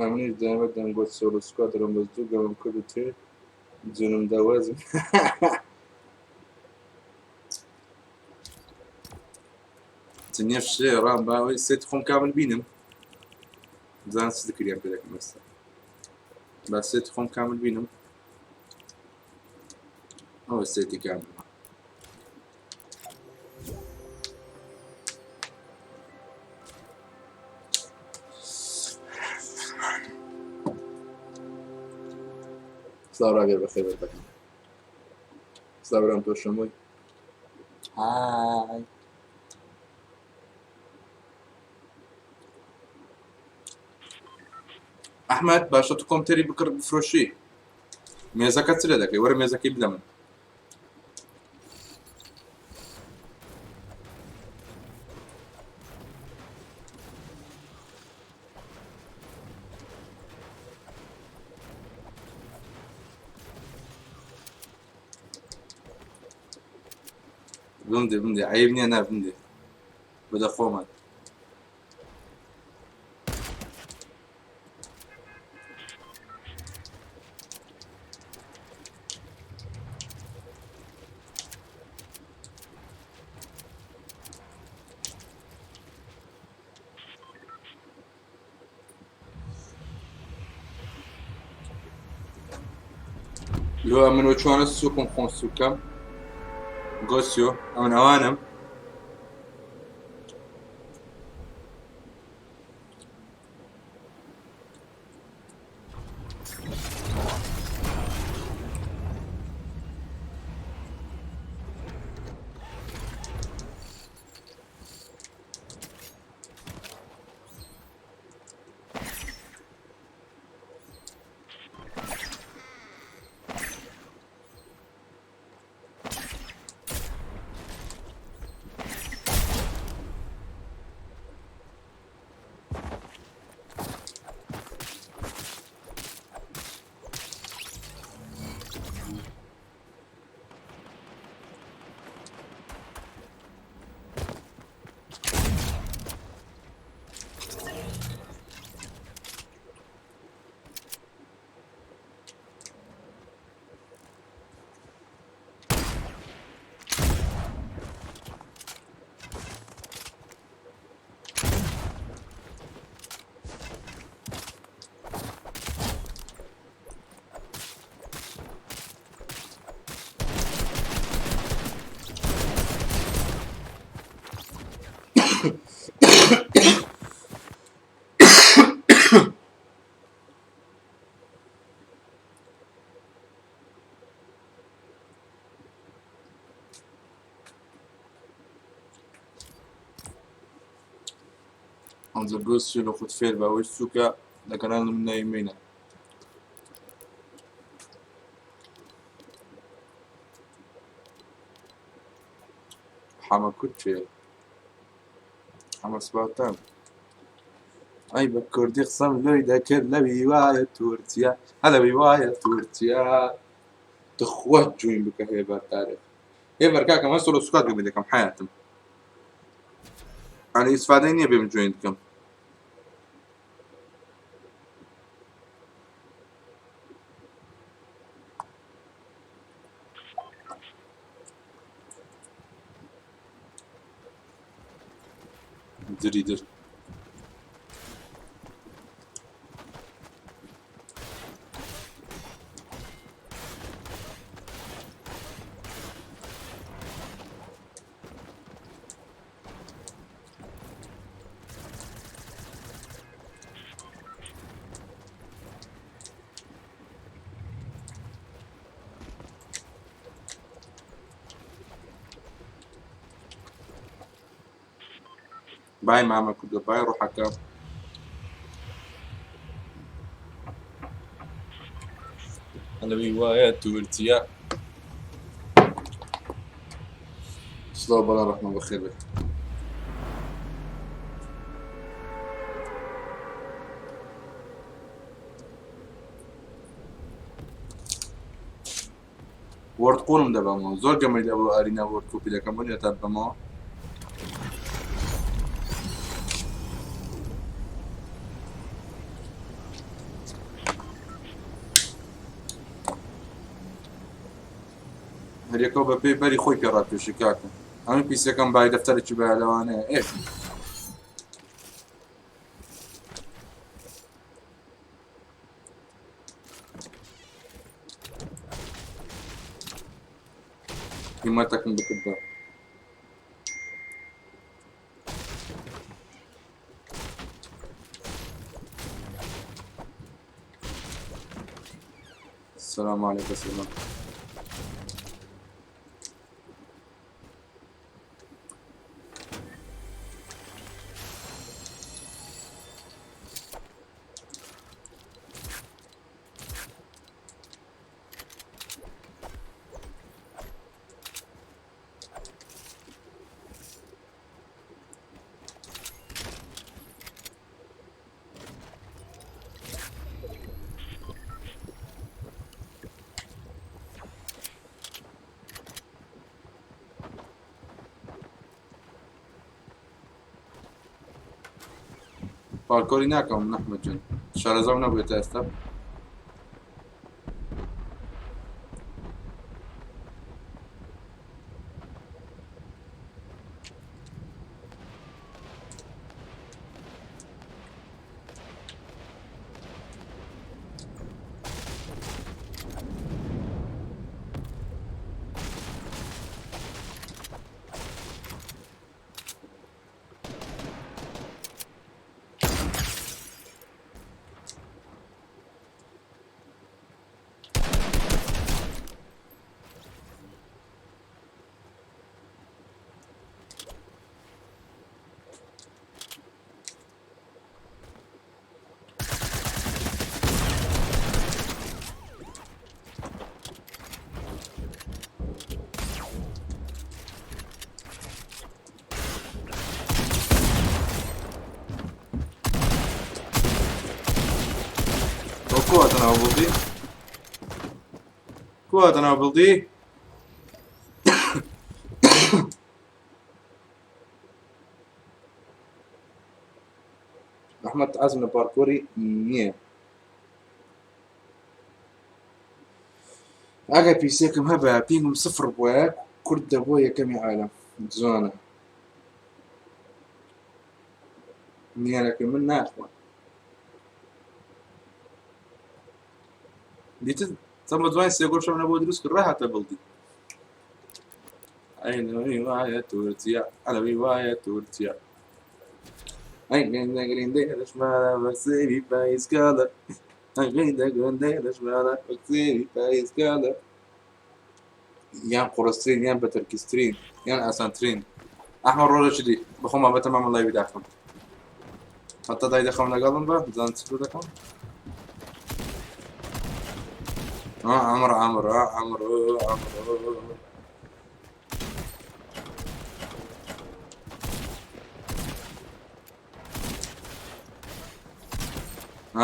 منيش دائما نقول سولو سكوادرون مصدوقة من كل تير جنوم دوازن تنيف شيء رام باوي سيتكم كامل بينم زان سذكر يا بدك مثلا بس سيتكم كامل بينم أو سيتي كامل صار راجل بخير بدك صار رام توشموي هاي أحمد باشتكم تري بكر بفروشي ميزاكا تسلدك ورا ميزاكي بدمن بندي عيبني أنا بندي بدأ خومات لو من وشون السوق خون كم غوسيو من أوانم انظر غوسيو لو خد فيل باوي سوكا لكن أنا من يمينه حما كوتشي حما سباتان أي بكردي خصم لوي ذاكر لبي وايا تورتيا هلا بيوايا تورتيا تخوت جوين بك هيبر تاريخ هيبر كاكا ما سولو سكواد قبل كم حياتم يعني يسفادين يبي من جوين كم دريدر باي ماما كنت باي روح حكام هلا بيوايا تورتيا سلام الله الرحمن بخير لك وورد قولم دابا ما زور جميل ابو ارينا وورد كوبي لك من يتابع ما هەریەکە بە پێی بەری خۆی پێڕات تووشی کاکە ئەمە پیسەکەم بای دەفتەرێکی بە لەوانەیە ئێ قیمەتەکەم بکرد بە السلام عليكم سلام پارکۆری ناکەم نەحمەد جون شارەزام نەبووێتە ئێستا كواتنا بلدي أحمد عزم باركوري نيه أجا بيسيكم هبا بينهم صفر بواك كرد بويا كمي عالم زونة نيه لكن من ناخوة دي ثم زوين سيقول شو أنا بودرس كل راحة بلدي أين رواية تورتيا على رواية تورتيا أين نقرين ده لشمالة بكسيري بايس كالا أين نقرين ده لشمالة بكسيري بايس كالا يان قرصترين يان بتركسترين يان أسانترين أحمر رولا شدي بخوما بتمام الله يبدأكم حتى دا يدخلنا قلن با زان تسلو دكم عمرو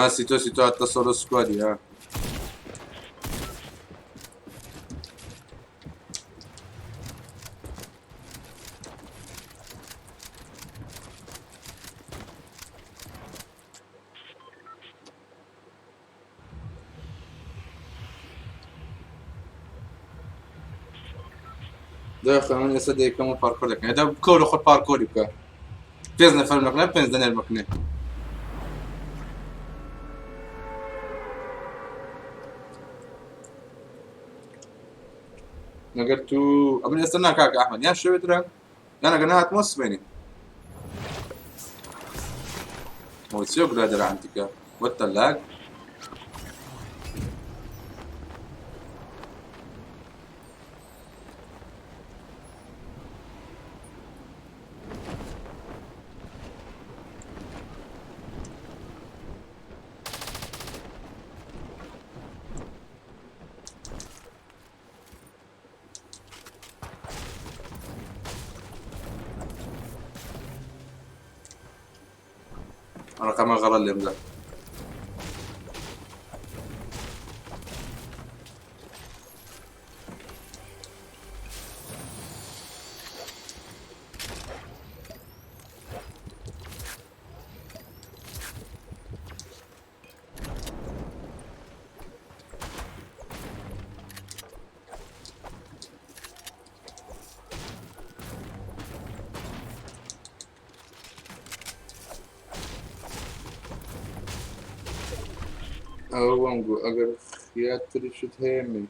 سيتو حتى solo squad ها داخل من يصدق كم باركور لك هذا بكل خد باركور يبقى بيزنا في المكنة بيزنا المكنة نقرتو أبني استنى كاك أحمد يا شو بدرك أنا قناة تمص بيني هو تسيو قرادر عندك والتلاق أنا كمان غلط اللي ملا ئەوەم گوو ئەگەر خیرات تریشت هەیە من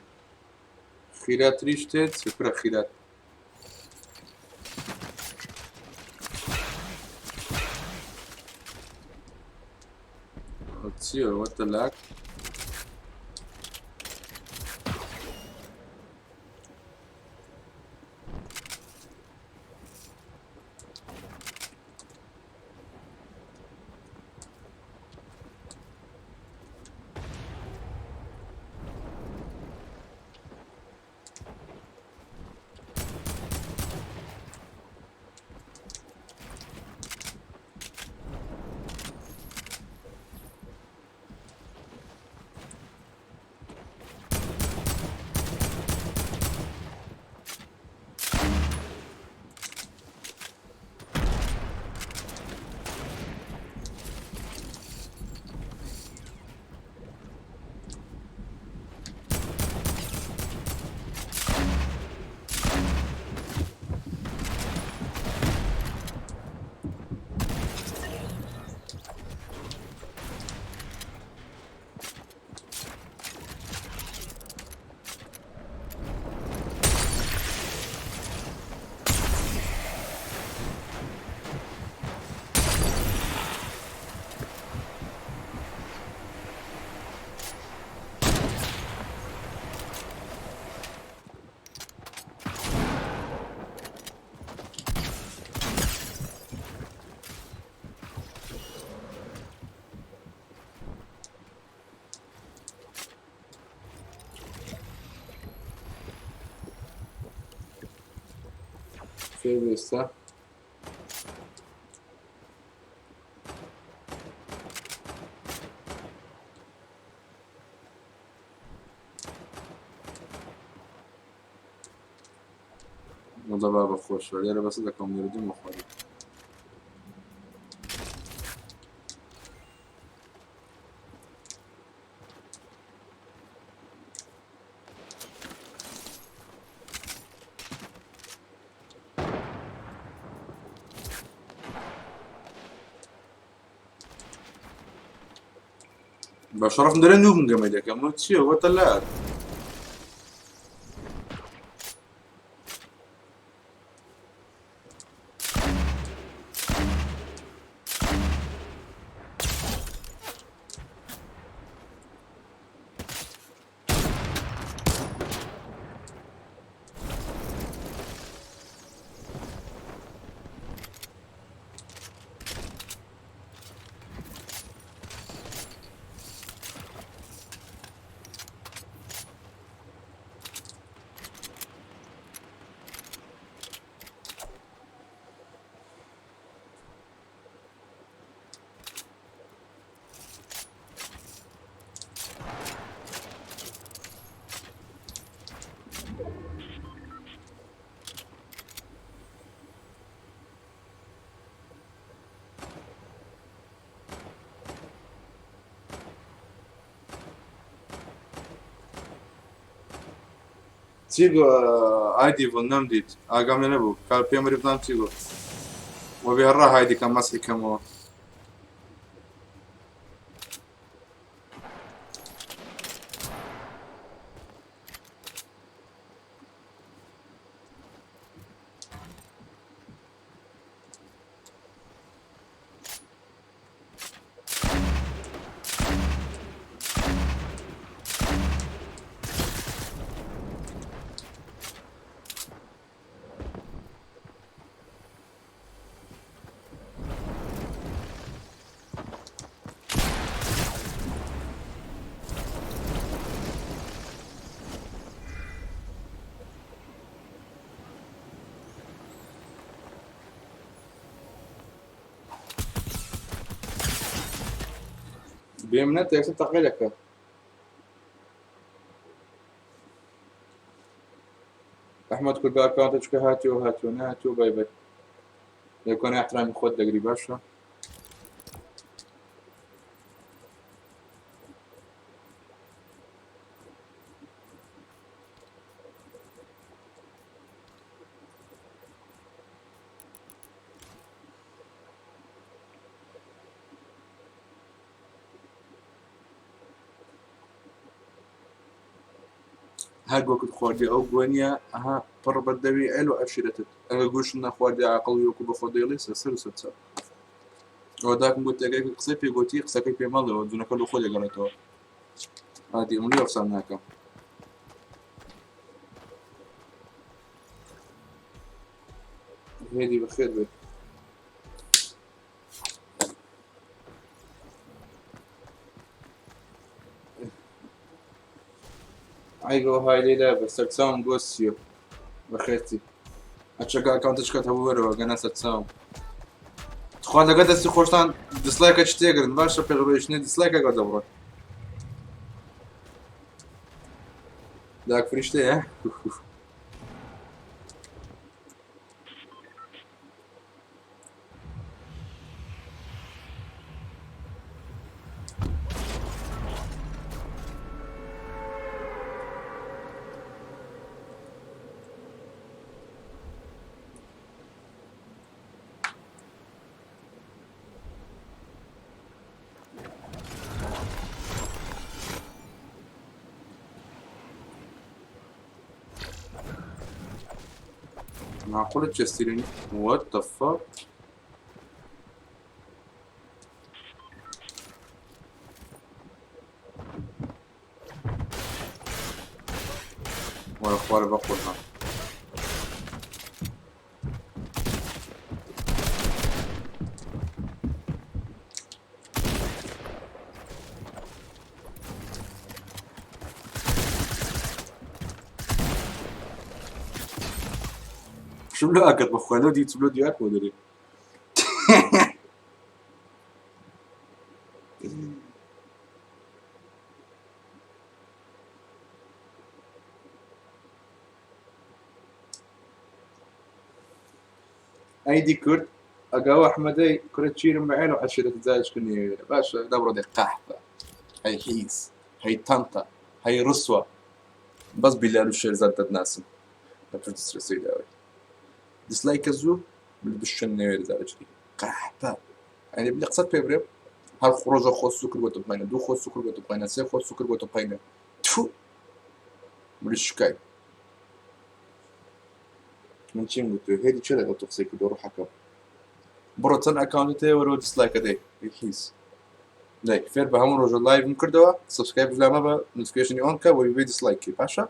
خیرات تریش تێت سپرە خیرات چییە وەتە لاک فێ وێستا وڵە بابە خۆشە لێرە بەسە دەکەم لێرەدوو مەخۆری بەشەڕەف دەرە نوو بنگەمە دەکەم چییە وەتە لاک چیگۆ ئایدی بۆ نەمدیت ئاگام لێ نەبوو کار پێم وەری بڵام چیگۆ وە بێڕا هایدی کەم مەسحی کەمەوە بێمنەت یەکسەر تەقی دەکە ئەحمەد کورد بە ئەکاونتە چکە هاتیەوە هاتووە نهاتووە بای بای لێکۆنە احترامی خۆت دەگری باشە هەر وەکت خواردی ئەو گوێنیە ئەها پڕ بەردەوی ئەل و ئەفشیرەتت ئەگە گوشت نەخواردی عقڵ وەکو بە خۆ دەیڵی سەر و سەرچاو ئەوە داکم بۆ تێگەی قسەی پێگوتی قسەکەی پێمەڵەوە دوونەکە لە خۆ دەگەڕێتەوە ئادی ئەمری ئەفسان ناکەم هێدی بەخێر بێت ئایگۆ های لێدا بە سەرچاوم گۆستیە بەخێرتی ئەچەکە ئەکاونتشکات هەبوو وەرەوە گەنە سەرچاوم خوا لەگە دەستی خۆشتان دیسلایکە چ تێگرن باشە پێڕۆیشتنی دیسلایکەکە دەبڕێت داک فریشتەیە معقولة تشستيريني what the fuck ولا اخبار بقولها شو بلاقت بخوانو دي تبلو دياك مدري ايدي كرد اقاو احمدي كرد تشير معينه وحشرة تزايج كني باشا دبرة دي قحفة هاي حيس هاي طنطا هاي رسوة بس بلالو الشير زادت ناسم نفرد تسرسي داوي ديسلايك الزو بالبشن نوير زاوجري قحبة يعني بلي قصد بيبريب هل خروج خو السكر وتو باينه دو خو السكر وتو باينه سي خو السكر وتو باينه تفو ملشكاي من چیم گوتو هیدی چرا او تقصي كدو روح حكم بروتن اكاونتي ورو ديسلايك دي يخيس لايك فير بهمون روج لايف مكردوا سبسكرايب لا ما با نوتيفيكيشن اون كا وي ديسلايك باشا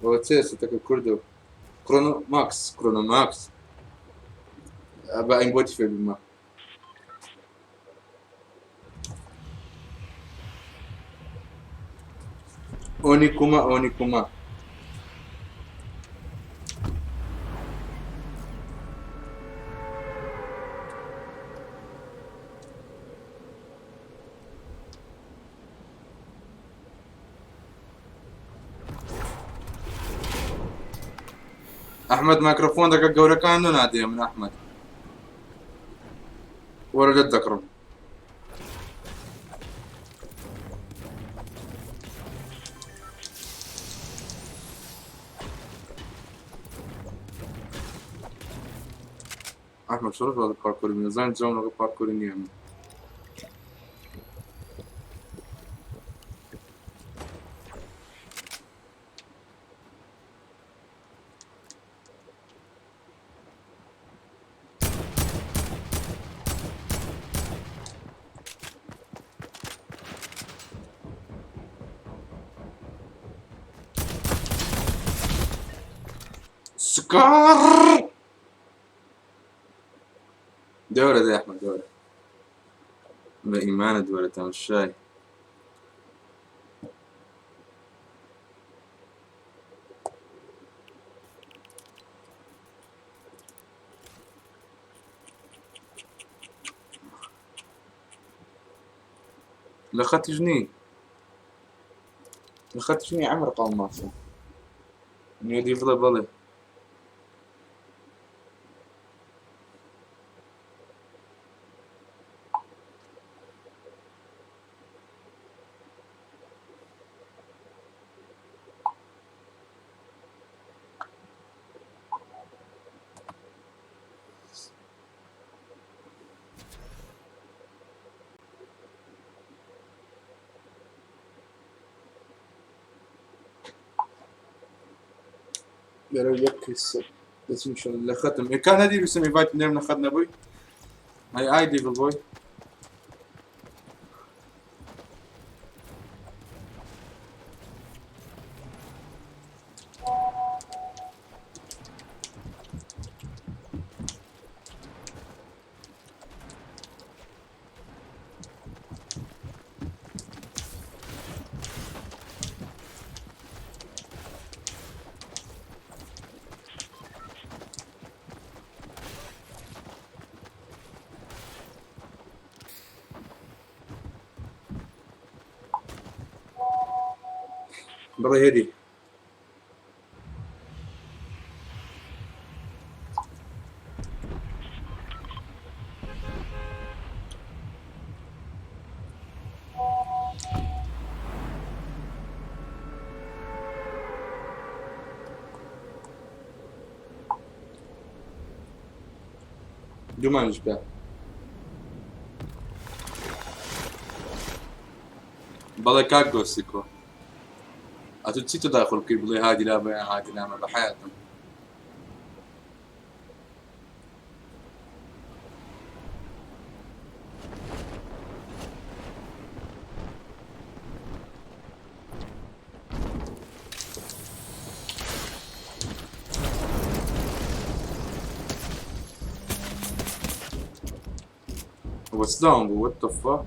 وتسيس تاك كردو كرونو ماكس ابا امبوتي في بما اونيكوما احمد ميكروفون دقا قورا كانو نادي من احمد ورا جد ذكرهم احمد شرف هذا الباركور ميزان جون هذا الباركور نيام سكر دورة يا أحمد دورة بإيمان دورة الشاي لخت جنين أخذت شنو عمر قوم ماسو نيدي فضل بلي يا يكس بس ان شاء الله ختم كان هذه بسمي فايت نيم اخذنا ابوي هاي ديفل بوي برا هدي جمال جبال بلا كاكو سيكو اتوتسي تدخل كي بلي هادي لا هادي لا ما بحياتهم What's down? What the fuck?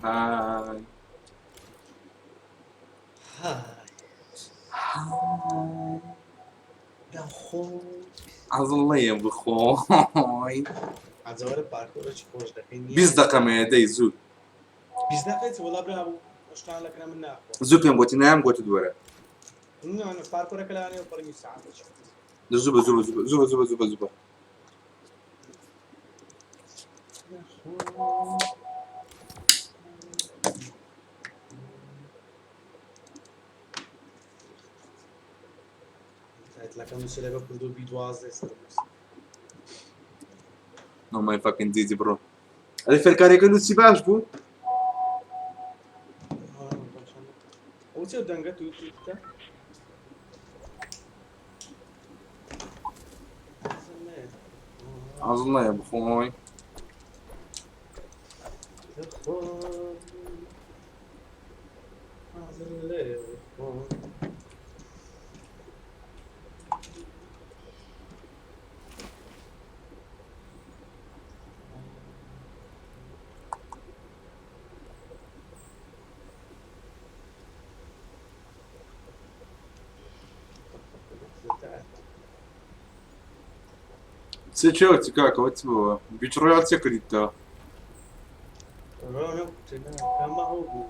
هاي داخل عظلية بخوي از اول پارکور چی خوش دقیقی 20 دقيقة ما يدي زود 20 دقیقه والله برا اشتغل لك من ناخذ زود كم قلت نام قلت دورة انا پارکور کلانی و پرمی ساعت زوبا زوبا زوبا زوبا زوبا زوبا زوبا ساعت لك من سلبه كردو بيدواز دست No my fucking zizi bro هذا في الكاري كله سيباش بو او چه دنگه تو تو عظلية يا بخوي Se ciao ti caco what's bo bichroyal security رونق كما هو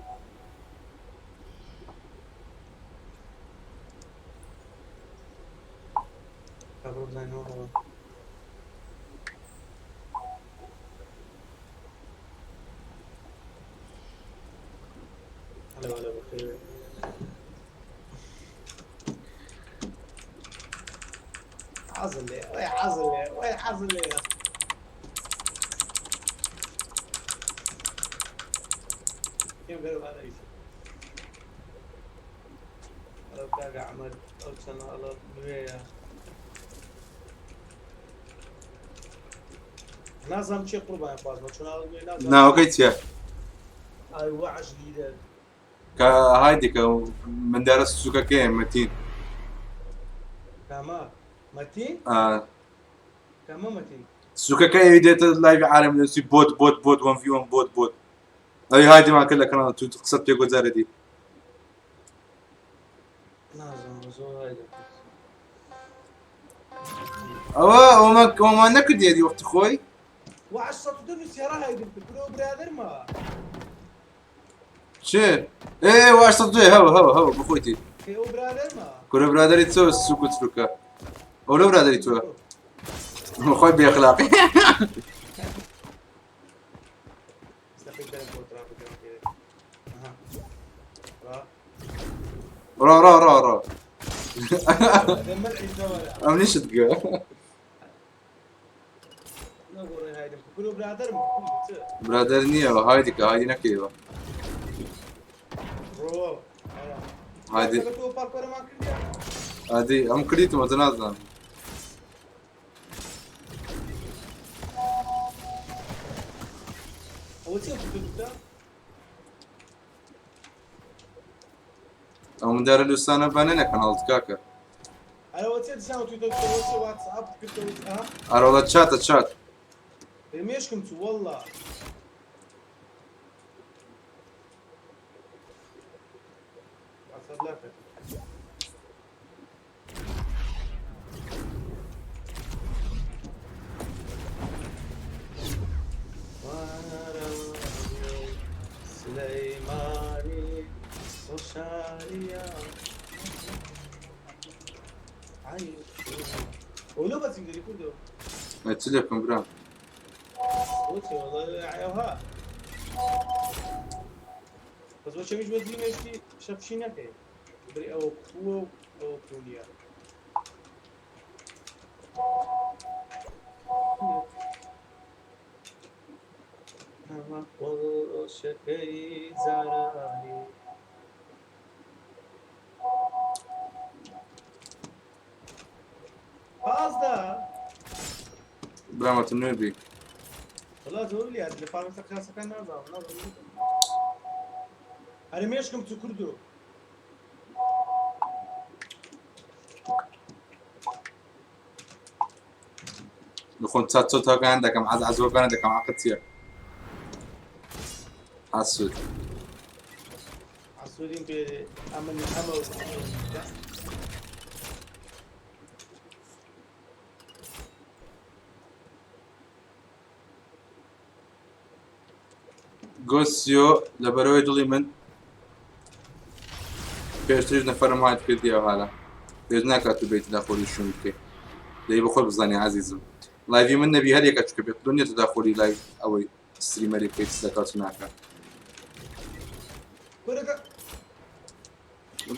خبر زين هو عزل لي وي عزل لي وي عزل لي كم قالوا هذا ايش لو كان عمل او سنه على نويا نازم شي قربان باز ما شنو نازم نا وقيت يا اي وعش جديد كهايدي من درس سوكا كيم متين كما متين كما متين سوكا كي بديت لايف عالم نسي بوت بوت بوت 1 في 1 بوت بوت اي هايدي ما كلها كانت تقصد يقول زاردي نازم زو هاي وما نكد يدي وقت اخوي وعش صوت السيارة هاي قلت كلو برادر ما شير ايه واش صدق هو بخوتي كيو برادر ما كل برادر يتسوى السوق تسلكه ولو برادر يتسوى اخوي باخلاقي استفيد بين الكوترا را هذا ملعب زوال امنيش تقى نقول هاي كلو برادر ما برادر نيا هايدي نكيوا برو هايدي تو باركور ما كنت هذه ام كريتو متنازل هو تشوف كنت او من دار الوسانة بانينا كان كاكا انا واتساب ساوند تويتر واتساب كنت والله تشات مش كنت والله واتساب لا سليماني وشاريا عايش ولو بس يقدر يكون ده اتلكم برام وتي والله عيوها بس وش مش بدي ماشي شافشينا كي بري او كو او كونيا ما قوش كي زاراني قصده برامة النوبي والله تقول لي اللي فاهم سكان سكان نظام انا ماشكم تكردو نكون تات صوتها كان عندك ام عزوه كان عندك ام عقدتيا عسود عسولين في امن امل غوسيو لبروي دولي من بيشتري نفر معي في كل هذا بيزناك البيت تداخلي شو ممكن ده بخل بزاني عزيزم لايف من نبي هذيك اشوف الدنيا تداخلي لايف او ستريمر كيت سكات هناك كورك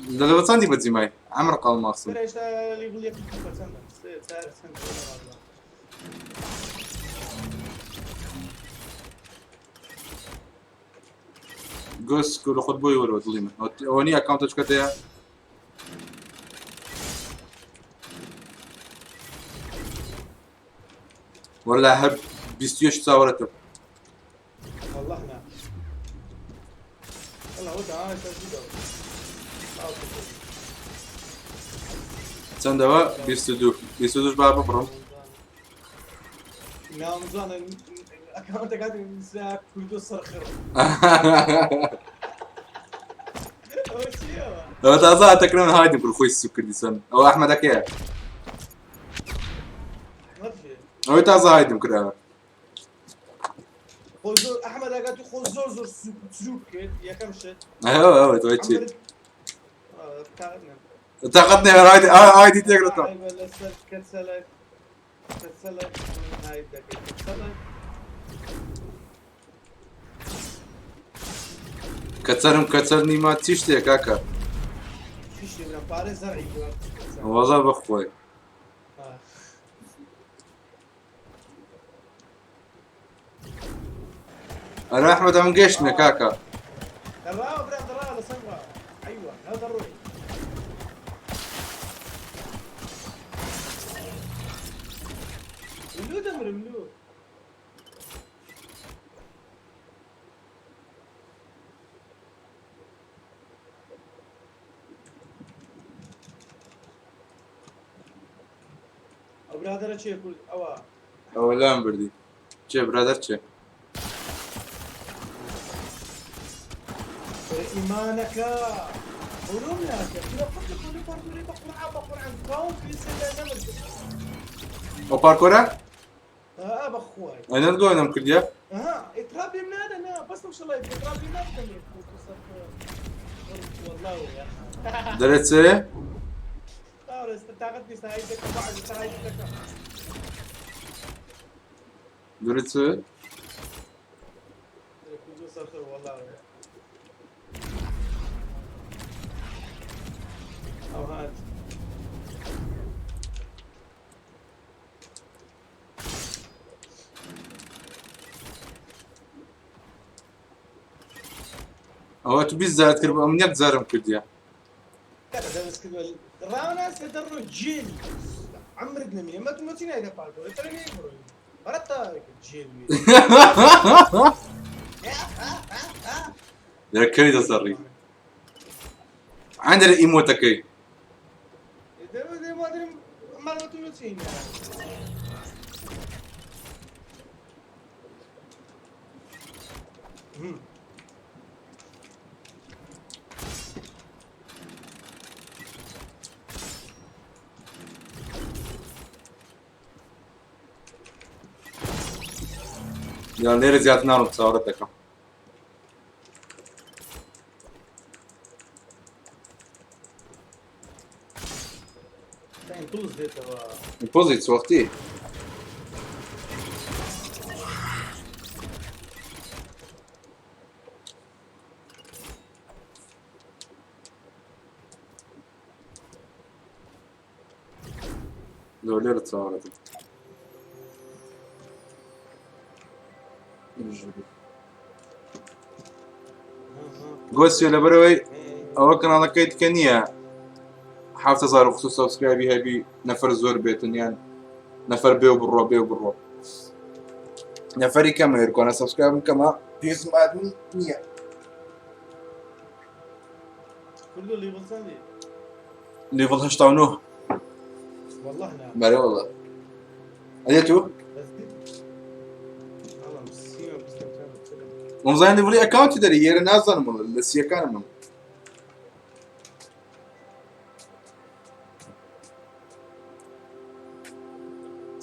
لو تصندي بدي ماي عمر قال ماصم كورك اللي يقول لك سنه سعر سنه غوس كل خد بوي ولا دولي من هوني اكونت شكتها ولا هب بيستيوش صورته والله نعم والله وده عايش كده سندوا بيستدوش بابا برم نعم زانا اكونت قاعد ينسى كل صرخر لو تازا تكرم هايدي بالخوي السكر دي سن او احمد اكيا او تازا هايدي كده خذ احمد قاعد يقول زور سوق يا كم شيء ايوه توجه تاخذني هايدي تقرا كسلك هاي كسلك كترني ما تشتي كاكا تشتري من باريس زرعي والله بخوي انا احمد عم قشنا كاكا دراوة برا دراوة لصنغة ايوه هذا الروحي ملو دمر ملو برادر چه كل اوا او لا بردي چه برادر چه ايمانك علوم لك كذا قلت كل فرد بقرا عن كون في سنه نمر او باركورا بخواي انا نقول نم كرديا اتربي من هذا انا بس ما شاء الله اتربي من هذا والله يا درت سي لا استعقدني ساعدك بعد ساعدك درت سي والله او هات او تبي زاد كرب امنيك زارم كرديا لا ده بس كده رانا سدروا جيل عمر بن ما تموتين هذا بالكو ترى ما يقولوا مرتا جيل يا كيد صري عندنا ايموتكي ده ما ادري ما تموتين يا ليرة زيادة نار تصورتك طوز ده تبع البوزيتس وقتي لو ليرة تصورتك قوسي لبروي او كان انا كيت كنيا حاول تظهر خصوص سبسكرايبي هاي نفر زور بيتن يعني نفر بيو برو نفري كما يركون سبسكرايب كما يسمع نيا كله اللي يوصل لي ليفل هشتاونوه والله نعم باري والله اديتو بس دي والله مسكين ممزاين ليفلي اكاونت داري يرى نازل من لسيا كان من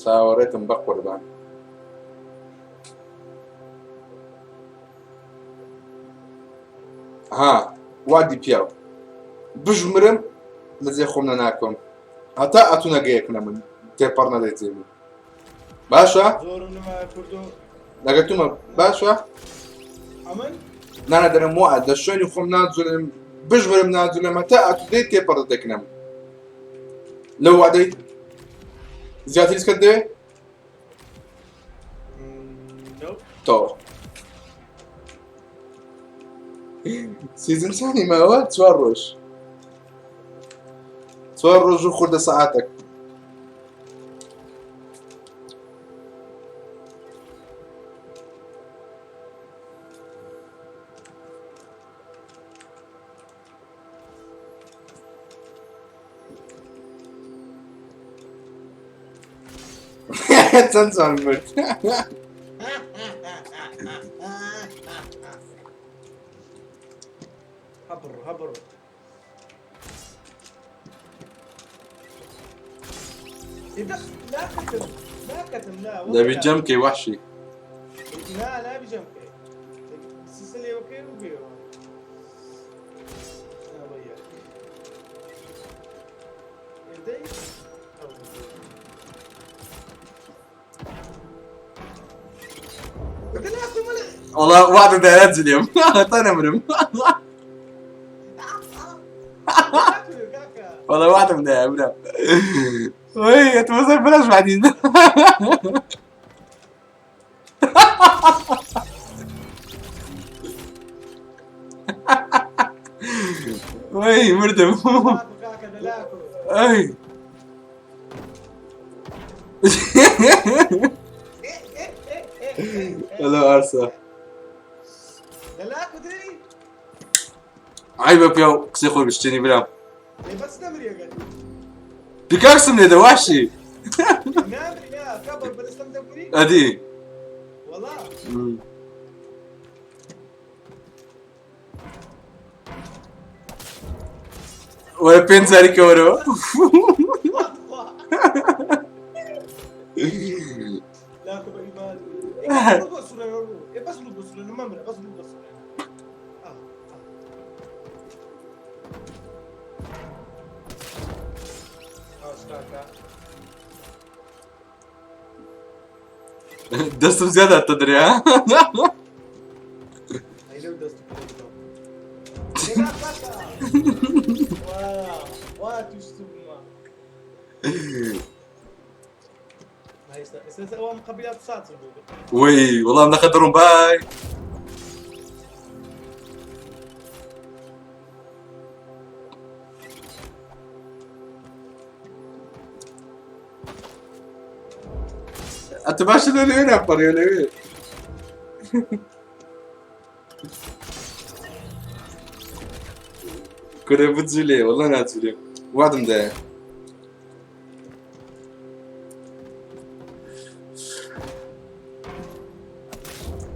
صورت مبقور بعد ها وادي بياو بجمرم لزي خمنا ناكم هتا اتونا جيكنا من تيبرنا ديتيمو باشا زور ما كردو لقيتوما باشا امن نانا درم وعد دشوني خمنا زلم بجمرم نازلم هتا اتو دي تيبر ديكنا لو وعدي زيادة ريسك قد نو تو سيزن ثاني ما هو تفرج وخذ ساعاتك تنسى الموت هبر إذا لا كتم لا ده بجمكي وحشي لا بجمكي سيسلي اوكي وبيو انا وياك يدي قلت لها والله واحدة بدها ينزل اليوم انا مرم كاكا والله واحدة بدها مرم وي تمسك بلاش بعدين وي مردم كاكا دلاكو اي والله ارسل دلاكو دري عيبك يا كسيخو بشتني بلا بس نمر يا قال بيكاكس من ده وحشي نمر يا كبر بلستم تمري ادي والله ولا بينزاري كورو لا كبر إيمان بس لو بس نمر بس لو بس دستم زيادة تدري ها I know this wow, what you stupid man. هو مقبلات صات وي والله بناخذهم باي انت ماشي لين افضل يا لين كره بتزلي والله نازلي واحد مضايق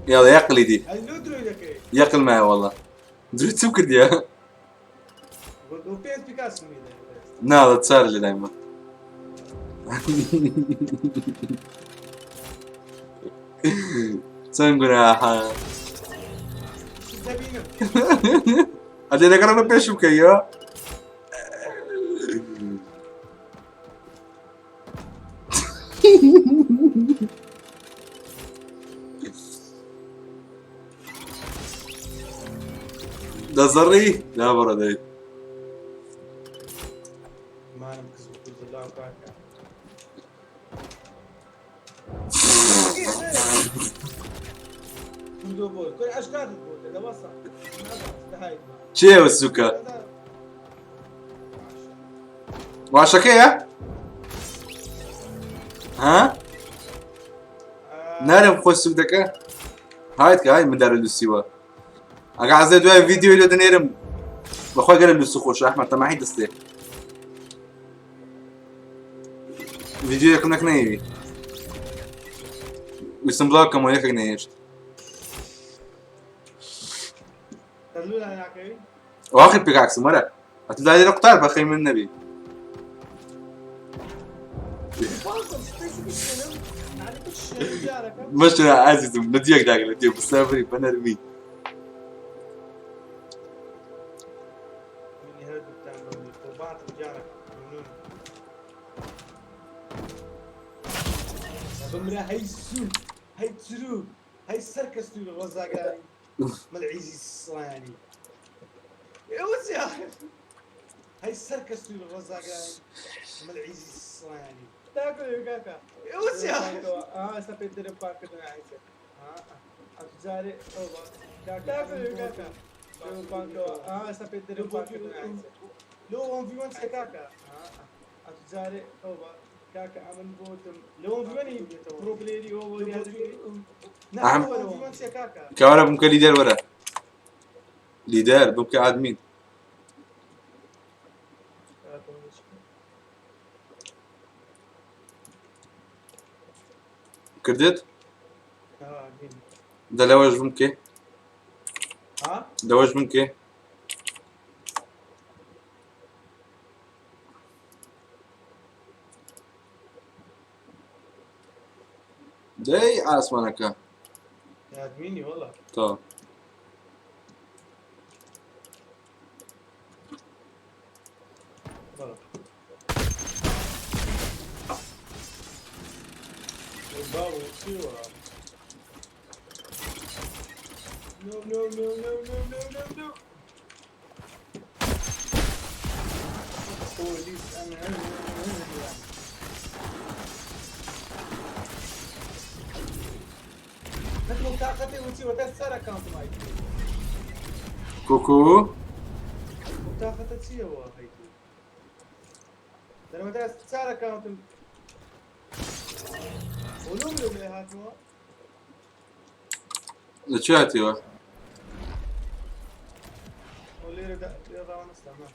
يلا يقلي دي يقل معي والله دريت سكر دي ناضت تسارج دايما سنقول Ada negara lebih suka ya. ده زري لا برا ده ما انا مكسب كل الله وكاكا كل بول كل اشكال البول ده وصل شيء والسكر وعشاكية ها نعرف خوش سوق دكا هاي من دار السوا قاعد زي دوي فيديو اللي دنيرم بخوي قال له خوش احمد تما حيد استي فيديو يكون كنايبي ويسم بلاك كم وياك كنايش واخر بيكاكس مرة هتلاقي رقطار بخير من النبي مش انا عزيز نديك داخل نديك بالسافري بنرمي هاي تسرو هاي السركس تقول غزاقاي مالعيزي الصراني يوز يا اخي هاي السركس تقول غزاقاي مالعيزي الصراني تاكل يا كاكا يوز يا اخي سبيت لي باك عايزه اتجاري اوبا تاكل يا كاكا شو بانكو سبيت لي باك عايزه لو اون في 1 كاكا اتجاري اوبا كاكا عمل بوتم لو في وني بروبليري هو نعم كوارا ممكن ليدر ورا ليدر ممكن ادمين كردت ده لوج ممكن ها لوج ممكن داي عاسمانك يا ادميني والله طب No, no, no, no, no, no, no, no. بوليس انا نحن طاقتي وتي وتسرى كاونت ماي كوكو طاقتي تي هو هاي انا متى سرى كاونت ولوم اللي هاتوا لشاتي وا واللي ردا وانا استمع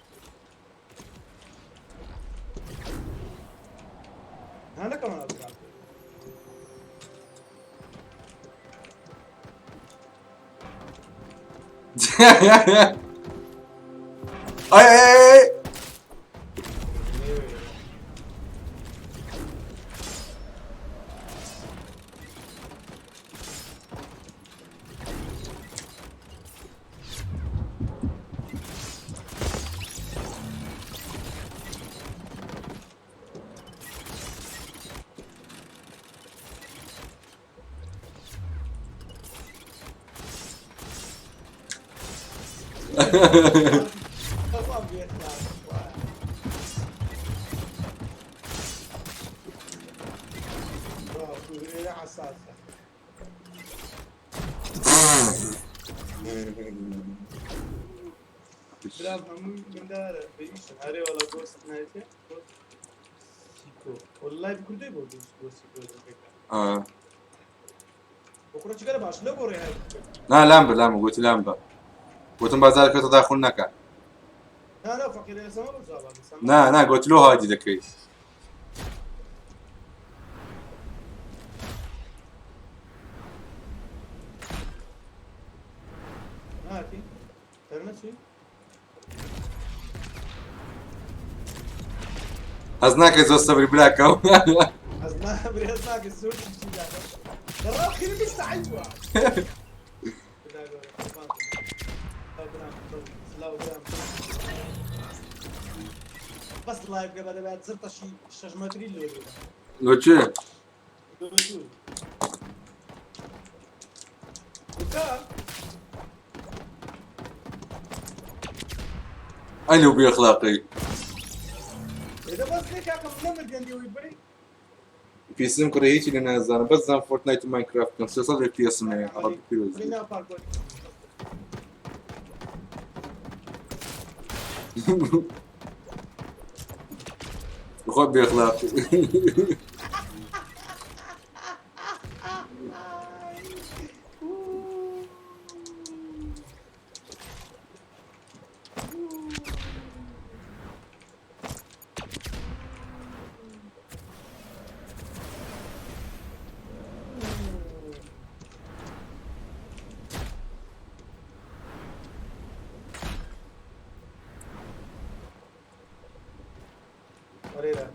انا كمان اضرب اي اي اي طبعا بيطلع برافو يا حساسه بلاد من دار بيش هاري ولا جوست نايتي سيكو والله بكل ده بقول سيكو اه بكره تشكر باش لا بوري هاي لا لامبا قلت لامبا قلت بازار كنت داخلناك لا فقير يا سما بزابا نا قلت له هادي ذكي هاتي ترنسي أزناك زو الصبر بلاكو أزنا بريزناك الزوج تمشي لا ترى خير لسه عجوة بس لايف قبل بعد زرت شيء شجمتري اللي قلت شو وكان أنا بأخلاقي إذا بس ليك أكمل نمر جندي ويبري في سم كرهيتي لنا زان بس زان فورتنايت وماينكرافت كان سيصل في اسمه عربي فيروز خلينا باركور خذ بأخلاقي ورينا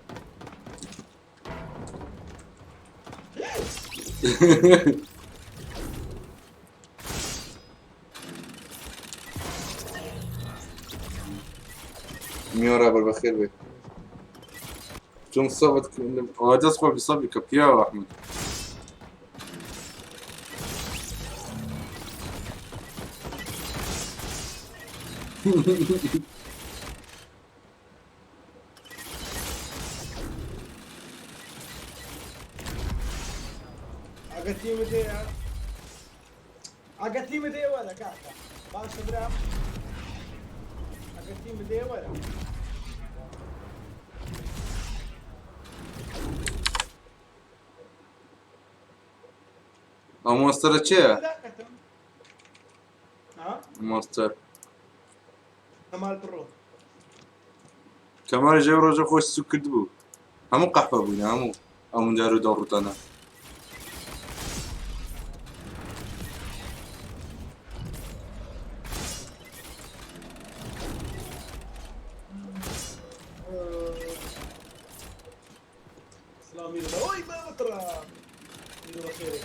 ميورا بالبخير بي شو صوبت وجس خو بيصبي كبيا احمد أقتلي مدي ولا كاكا باش برام أقتلي مدي ولا مونستر تشيا ها مونستر كمال برو كمان جاي رجع خوش سكر دبو همو قحبة بونا همو من دارو دور تانا سلامي الله وي ما بترى الله خيرك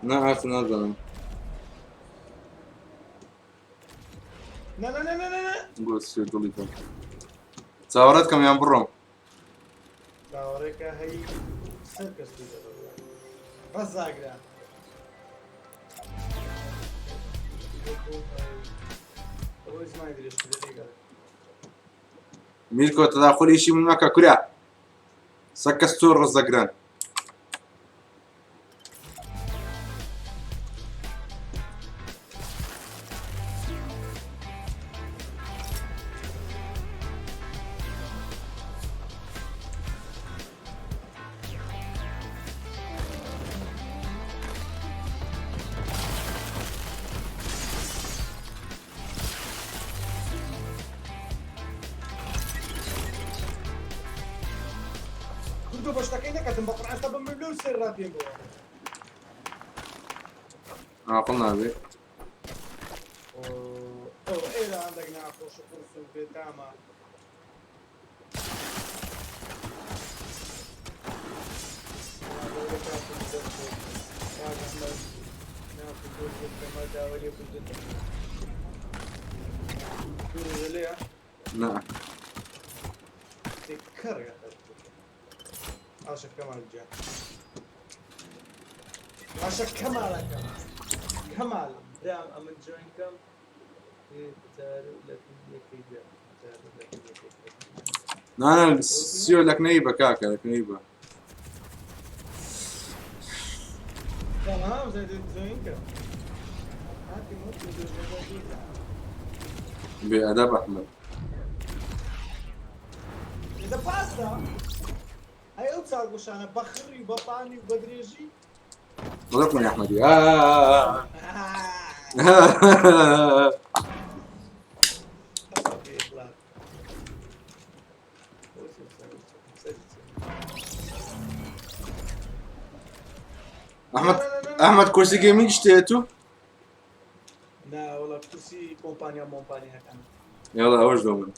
نعرف نظرا لا لا لا لا لا نقول سير دوليكم صورتكم يا برو لا وريك هي سيركس ڕزاگرا ئەوە زمانی درێژ میلکۆ تەداخۆلیشی من مەکە کورا سەکەس تۆ ڕزەگران كنتو بشتكي لك هتنبطر انت بمليون سر راتين بو قلنا بي او ايه لا عندك نعرف وش فرص البيت تاما نعم تكر يا عاشق كمال جاء عاشق كمال كمال دام أمن جوين كم لا سيو لك نيبة كاكا لك نيبة تمام زي جوين كم هاتي موت بأدب أحمد إذا باستا هاي اوتسال وش انا بخري وبطاني وبدريجي ضربني يا أحمد أحمد كرسي جيمنج اشتريته؟ لا والله كرسي كومبانيا هكذا يلا أوش دومن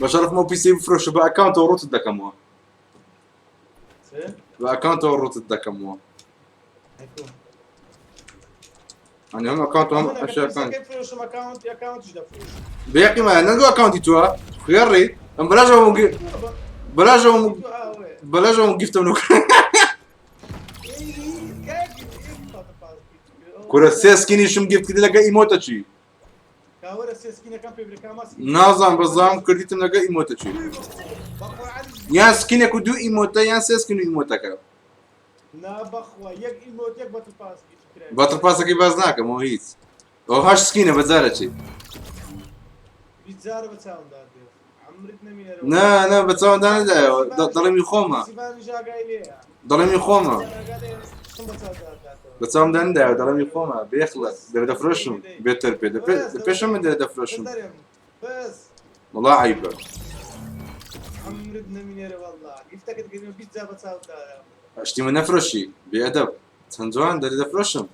بشرف مو بي سي بفرش بأكاونت وروت الدكموه بأكاونت وروت الدكموه هيكون يعني هم أكاونت هم أشياء كيف فلوس أكاونت ايش ده فلوس بيحكي ما نلقى أكاونت يتوها خيري أم بلاجوا جفت منو كورة سيسكيني شم جفت كده لقى إيموتا شي كاورا سيسكينة كان بيبريكا ماسك نازم بزام كرديتم لقى إيموتا شي يا سكينة كدو إيموتا يا سيسكينو إيموتا كا نا بخوا يك إيموت يك باتل باس باتل باس كي بازناك مو هيت أو هاش سكينة بزارة شي بيتزار بتساوند دادي عمرتنا مين نا بتساوند أنا ضلمي خوما ضلمي خوما بتساوند ده ضلمي خوما بيخلص ده فرشم بيتر بيشم ده فرشم بس والله عيبة عمرتنا مين والله يفتكر كده بيتزا بتساوند اشتي من نفرشي بأدب تنزوان ده فرشم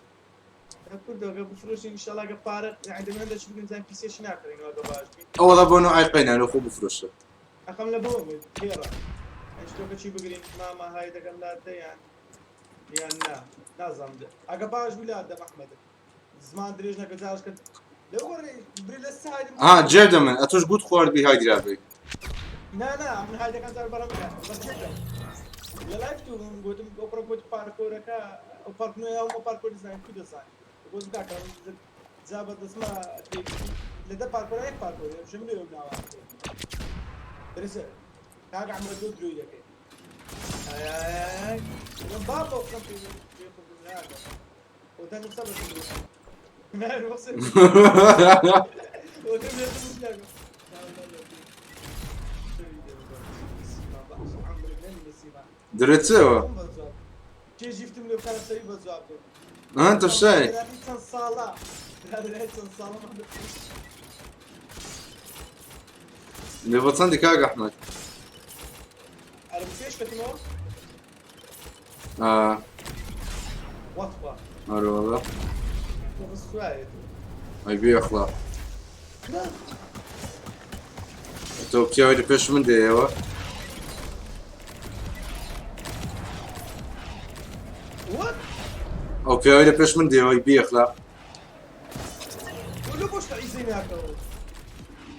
كل ده بفروش ان شاء الله قبارة يعني من عندك شو زين بي سي شنو اكل انه قباش والله بونو عيقين انا اخو بفرشه اخم لبوم كيرا ايش تو كشي بقرين ماما هاي ده قال ده يعني نظام ده قباش بلاد ده احمد زمان دريجنا كزاش كنت لو وري بريل السايد جدا من اتوش قلت خوار بي هاي درابي لا من هاي ده كان زار برا بس جدا يا لايف تو قلت اوبرا كنت باركور كا او باركنو يا او باركور ديزاين كده زين بقول لك كان زابط اسمها لده باركور ايه باركور شنو يوم ناوي درس كاغا عمرو دو دروي لك اي بابا وصلت ياخذ هذا وده نفسه ما نوصل وده نفسه دريتسو كي جبتم له كان سريع بالزبط انت الشاي انسان صالح هذا انسان صالح اللي بتصندي كاغا احمد على مفيش كتمو وطبع الو والله السوايد اي بي اخلاق تو بتسوي لي فيش من دي ايوه وات اوكي هاي فيش من دي يبي اخلاق ولو باش تعيزين هكا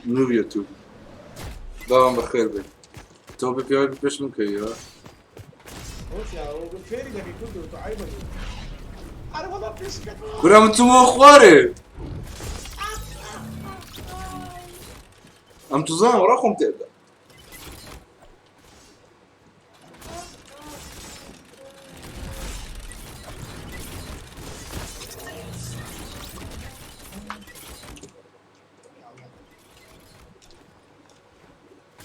نو يوتيوب داوم بخير بي تو بي فيش من كي بص يا هو بالفيري ده بيكون تعيبه. انا والله بيشكت. ولا انتم اخواري انتم زين وراكم تبدا.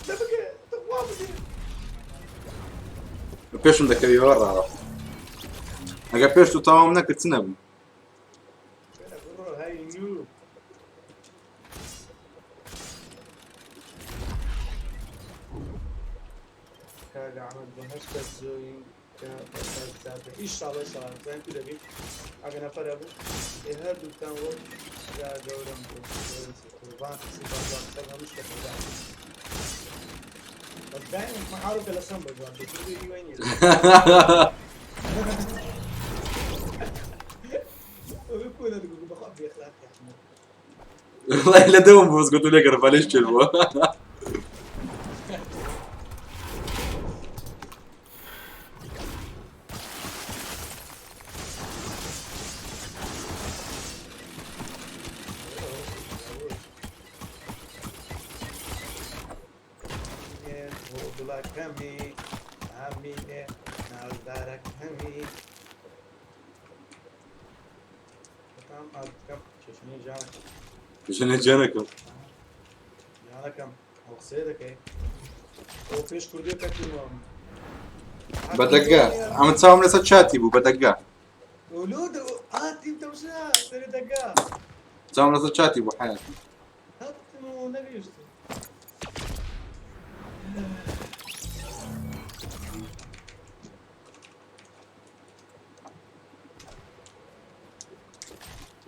ده بقى تقوى. Peš da kad je varao. A ga peš tu tamo nekad cinabi. هاي نو كان عمل بهش كزوين كان إيش الله إيش الله زين كده بي أنا فرابو هذا كان وقت يا دورم قربان سيفان كان مش كده بس دايما ما عارف إلا سامبل جوان بيجي وين ويكون أنا بقول بخاف بيخلق يا أحمد والله لا دوم بس قلت لك رفع ليش كلمه. همي عميني نظرك همي كم شوشني جانك عشان جانكم. جانكم وقصيدك ايه وفيش كوديك كتيمهم بدقاه عم تساوي من شاتي بو بدقاه. ولود تيم توشنا تري دقاه تساوي من شاتي بو حياتي. هات مو نبي يشتي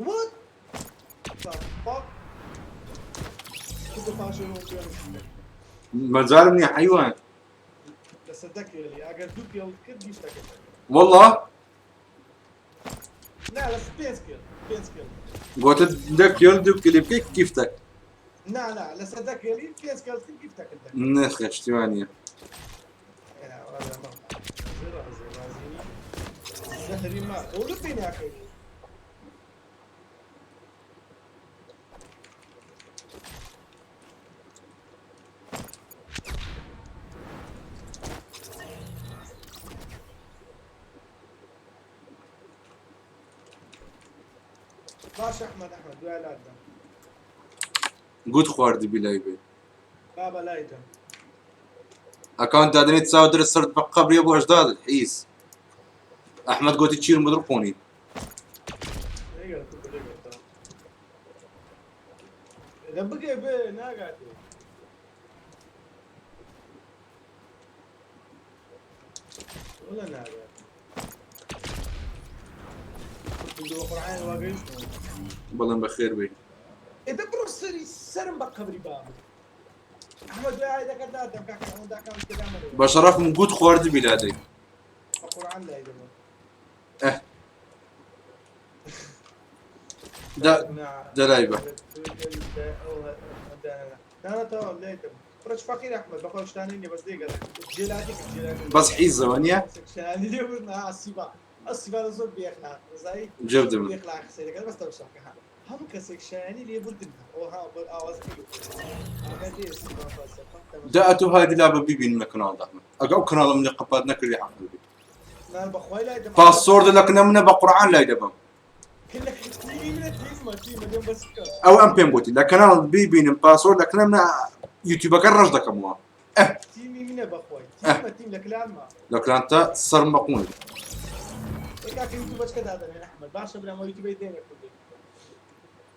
What the fuck? كنت فاشل ما زال منيح حيوان. بس اتذكر اللي اقدر دوك يوم كنت يشتكي والله لا بس بينسكيل قلت دك يلدك اللي بكيك كيفتك. لا بس اتذكر اللي بينسكيل كيف تاكل نخ اشتوانية. يا ولا ما زهري ما قولوا فيني يا اخي باش احمد ويا لا قد خواردي بلايبي. بابا لا يدم اكونت دادني تساوي درس صرت بقبر يا ابو اجداد الحيس. احمد قلت تشيل مدرقوني. اذا بقى بيه ناقعد ولا ناقعد كنت قرعين واقعين والله بخير بي. اذا بروسري سرم بقبري بابا احمد ويا هيدا كذا دم كاكا وندا كان كذا عمل بشرف من قد خواردي بلادي. القران لا يدم اه ده لايبه. انا تو ليتم فرش فقير احمد بقول ثاني بس دقيقه جيلاتي بس حيز زوانية ثاني اليوم السبا زول بيخلع زي جبد من بيخلع خسير بس توشك هم كسك شاني اللي بردنا وها بالاواز جاءته هذه لعبة بيبي من القناة احمد. اقو قناة من قبات نكر يا حبيبي. لا بخوي لا يدم باسورد لك نمنا بقرآن لا يدبم. كلك تيجي من تيم اليوم بس او ام بين بوتي لكن بيبي من باسورد لك نمنا يوتيوب كرج لك مو. تيمي من بخوي تيم لك لا ما لكن انت صار مقون. إيه كان يوتيوب بس كذا هذا من أحمد بعشر بلا ما يوتيوب يدين يقول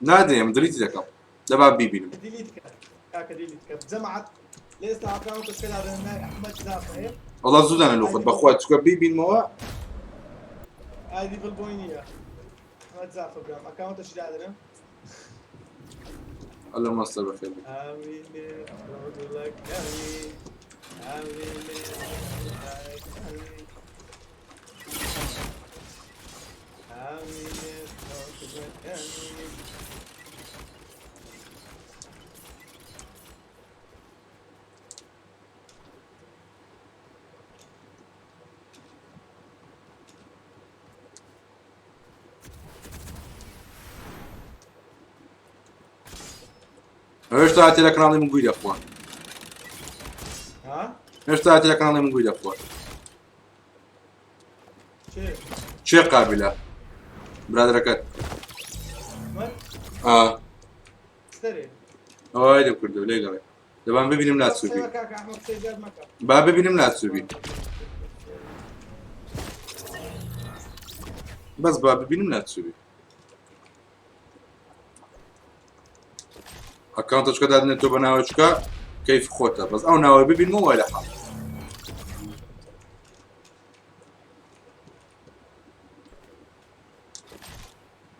نادي يا مدريتي لك. ده بيبي. ديليت كذا ديليت كذا جمعت ليس أكاونت بس كذا هذا من أحمد زافه والله زودنا لو خد بخوات شو بيبي الموا. هذه في البوينية أحمد زافه برام أكاونت إيش هذا الله ما صار بخير. آمين أعوذ لك آمين آمين آمين أعوذ لك آمين هێشتا هاتی لە کاناڵی من گوی دەخوا ها؟ هێشتا هاتی لە کاناڵی من گوی دەخوا چه؟ چێ قابلە برادەکەت من؟ ستري ئەوای دەکردو لێ گەڕێ دەبان ببینم ناچوبی سيبك يا احمد سيجاد مكة با ببینم ناچوبی بەس با ببینم ناچوبی ئەکاونتەچکە دادنێتەوە بە ناوچکە کەیف خۆتە بەس ئەو ناوە ببینمەوە وای لە حاڵ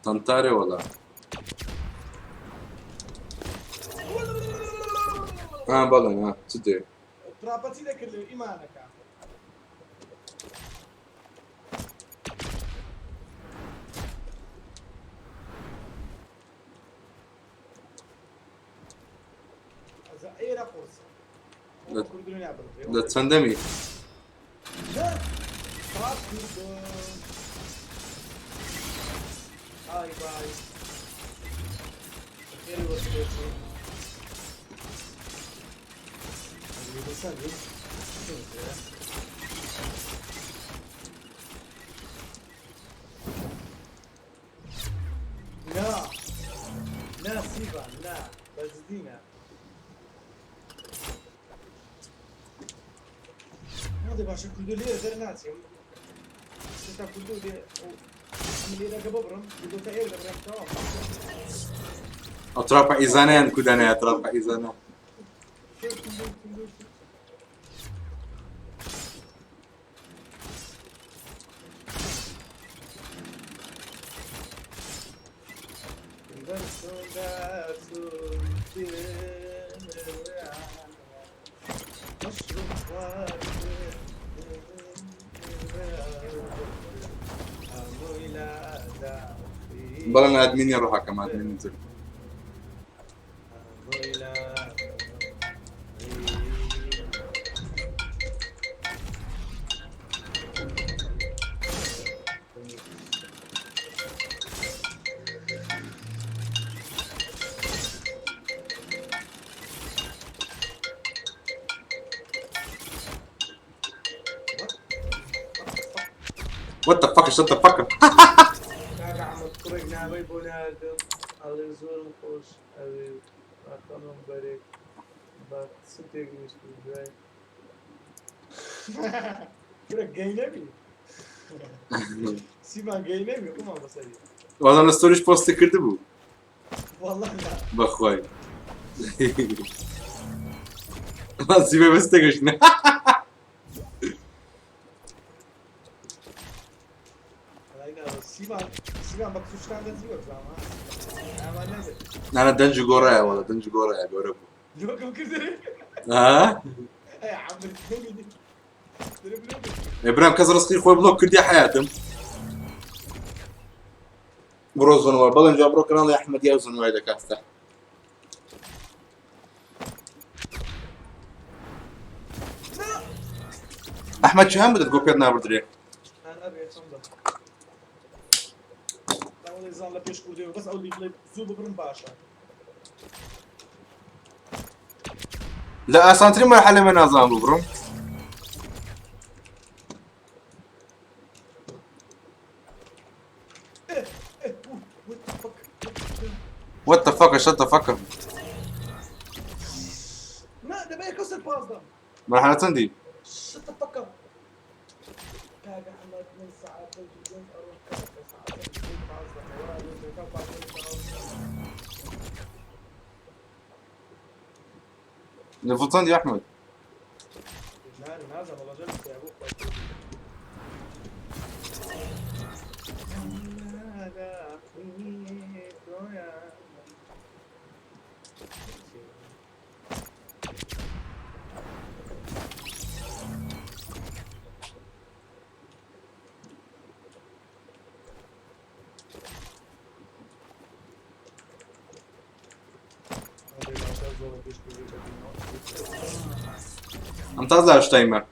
تەنتارێ وەڵا بەڵێ چ دێ ترابتي لك ايمانك زعيرة فرصة لە چەندەمی هاي باي خير وسيلتي لا لا سيبا لا بزدينا هذا باشا كله ليه غير ناس يوم انت كله ليه عملي لك ببرم كله تاير غير تمام ئەتراپە ئیزانیان کودانە ئەتراپە ئیزانە بەڵێن ئادمینی ڕۆحەکەم ئادمینی تر What the fuck is shut the fuck up? كاكا عم تطرقنا بي بنادم الله يزور خوش أبي أخلهم بريك بات ستيك مش بالجاي كده جاي نبي سيما جاي نبي كمان بسالي والله أنا ستوريش بوست كردبو والله لا بخواي ما سيبه بس تكشنا سيما مكسوش كان زيور زعما أنا نزل أنا دنجو قرايا والله دنجو قرايا قربو لو كم كده ها يا عم الدنيا إبراهيم كسر رزقي خوي بلوك كردي حياتهم بروزون وال بلن جابرو كان الله أحمد يوزن وايد كاسته أحمد شهام بدك تقول كيرنا بردري أنا أبي صندوق لا والله يزال لا بيش كودي بس أقول لك زوب برم باشا لا أسانتري مرحلة من نظام ببرم What the fuck shut the fuck up لا ده بقى كسر باص ده مرحلة تندي شت فكر كاجا عملت من ساعات الجيم اروح كذا ساعات الجيم باص ده ورا اللي كان باص نفوتان يا أحمد لا لازم والله جلس يا ابوك أنت أزعج تايمر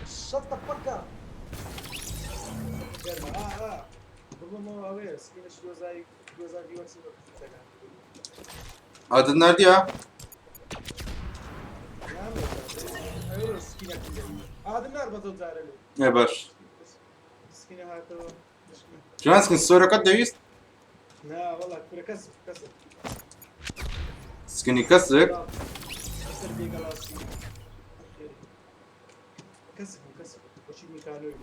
شت فكر سكينش جوزاي في وقت هذا النادي ها ايوه سكينه هذا النار بزود زارلو ايه باش سكينه هاتو جانسكن الصورة قد دويست لا والله كل كسب سكني كسر كسر دي جلاسي كسب وشي ميكانوي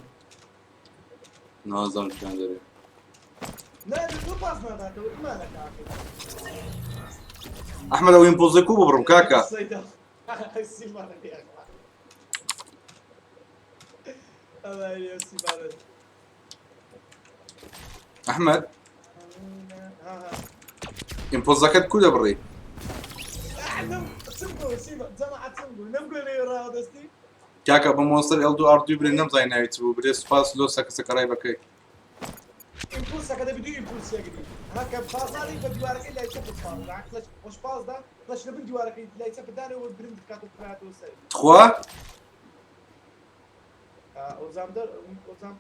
نظام كان دري لا مو باس ما ذاك ما لك عاقل احمد وين بوزيكو ببرم كاكا الصيدة السيمانة يا اخي الله يا السيمانة احمد ها ان بوزاكت كلها بري نم سمبو سيما جماعة سمبو نم قولي راه دستي كاكا بمونستر ال دو ار دو بري نم زي نايت بريس فاس لو ساك سكراي بكي امبولس هذا بدو امبولس يا قديم هكا باز هذه بدي وارك الا يتشبك باز عكس واش باز ده فلاش بدي وارك لا يتشبك داني والبرند كاتو كاتو سي 3 وزامدر وزام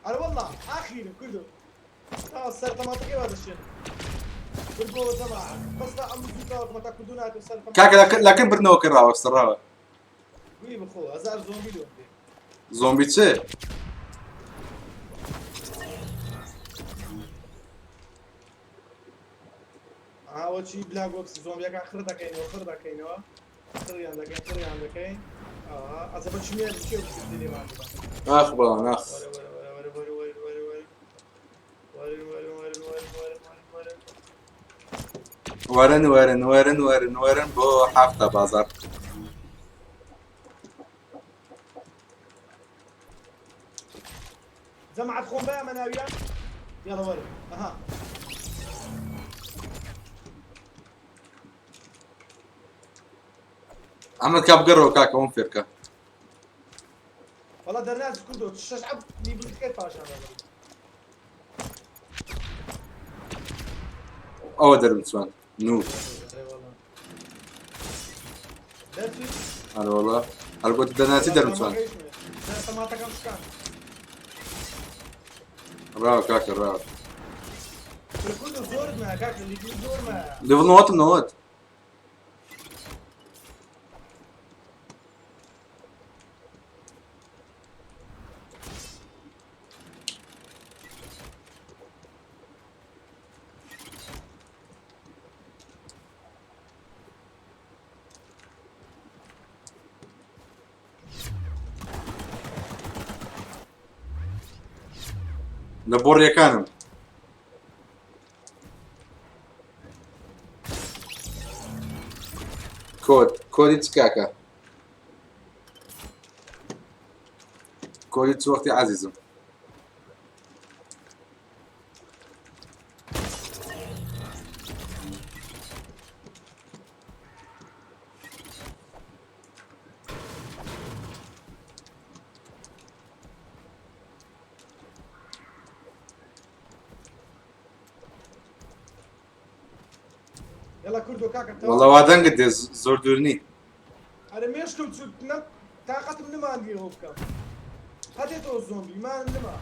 انا والله اخيرا كله صرت منطقي هذا الشيء بالقوة جماعة بس لا الموسيقى ما تاكلونها وصل كاكا لكن برنو كراو الصراحة وي بخو هزار زومبي لو زومبي تشي اول شيء بلاك بوكس زومبي اخر دا كاين واخر دا كاين خري عندك كاين اذا بتشمي الشيء اللي ما عنده اخبار ناخ ورن بو حافظة بازار جمعت خون بقى مناوية يلا ورد اها عمل كاب قرو كاكا وين فيركا والله درناز كله تشعب لي بلتكيت باشا او درمسوان نو هلا والله هل قلت دناتي درمسوان راو كاكا راو كله زور ما كاكا اللي فيه زور ما ليفل نوت لبوريا كانم كود كاكا كود وقتي عزيزم يلا كردو كاكا والله وادن قد زور دورني انا مش كنت تنم طاقة من ما عندي هو كم هاتيتو الزومبي ما نما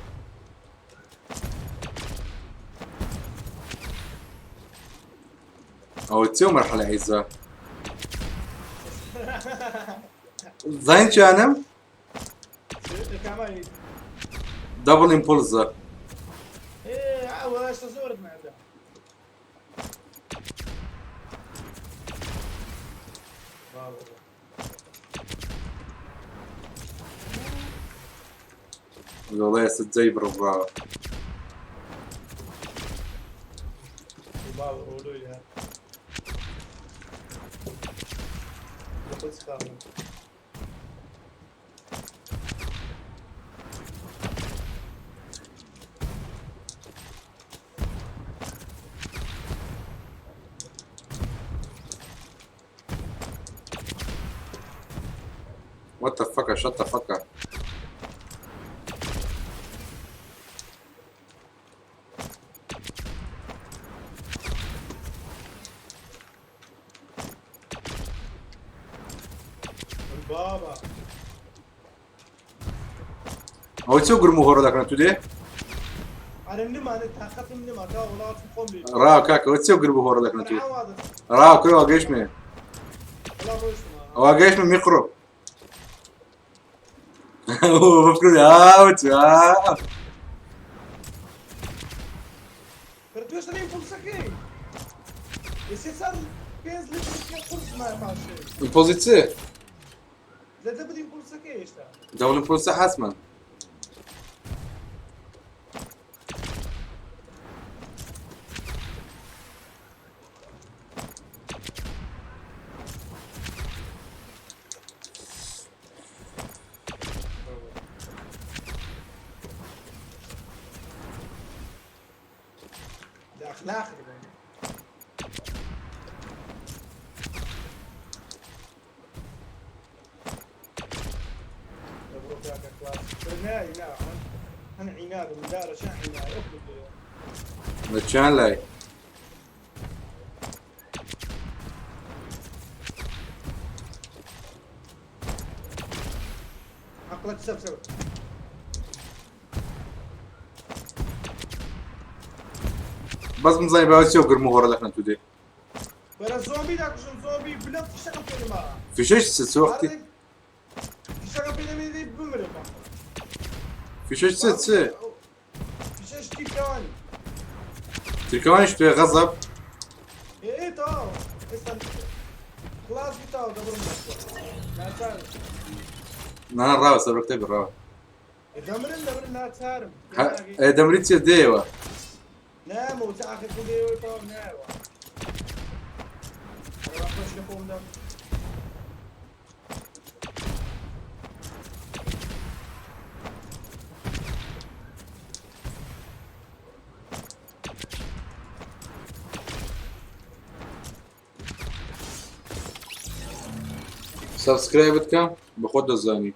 او تسوي مرحلة عزة زين كانم كمان دبل امبولز ايه عاوش تزورد مع ده والله يا ست زي برا بابا قولوا لي What the fuck, shut the fuck up. بابا هو تسوق المهور ذاك انتو ليه؟ على النما انا طاقه النما كا ولا تقوم لي راو كاكا وتسوي قربو هور لك نتو انا واضح راو كل واقيش مي ولا بوش واقيش من ميقرو هو مفكر اوت كرتوش لي فول سكين يصير بيز لي فول ما ماشي البوزيتسي لا تبدي فول سكين ايش دولة بروسا حاسما ده اخلاق لا لا انا عناد من دار شاحنه اخذ متشان لاي عقلك سب بس من زي بقى تسوي قربو هور لك نتو دي ولا زومبي داك زومبي بلا تشتغل في الماء في شيش سوختي تشتغل في الماء بمرق في شيش سي في شاش تيكاني تلكونش في غضب ايه تو استنى خلاص بتاعه قبل ما لا تعرف انا راو سبرك تبي راو دمرنا لا تعرف دمريتي ديوا نام وتاخذ فيديو تو نام راح نشوفهم ده سبسكرايب كم بخد الزاني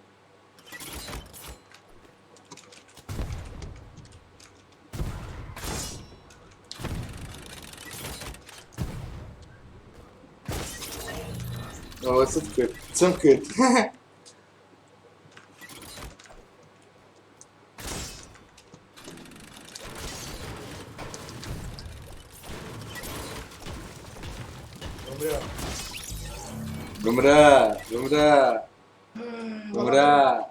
اوه سكت سكت قمرة قمرة قمرة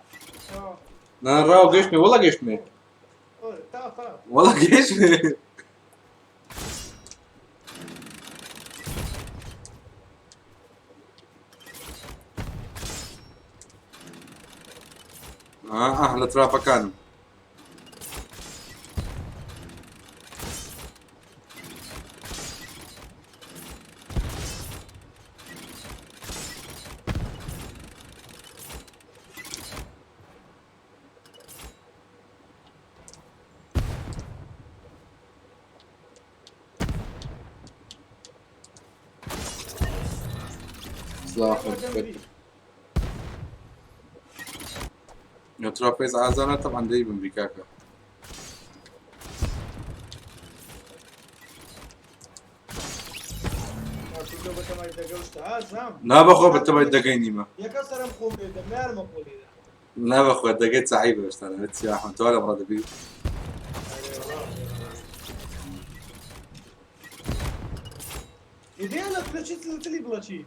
انا راو قشمي والله قشمي تعال والله قشمي احلى ترافا كانوا ترافيز عازانا طبعا دايما بامريكاكا نابخو بتبع الدقيني ما يا كسر مخوم ده ما مقول ده نابخو الدقيت صعيبه بس انا بس يا احمد ولا مراد بي إذا أنا بلاشيت تلي بلاشيت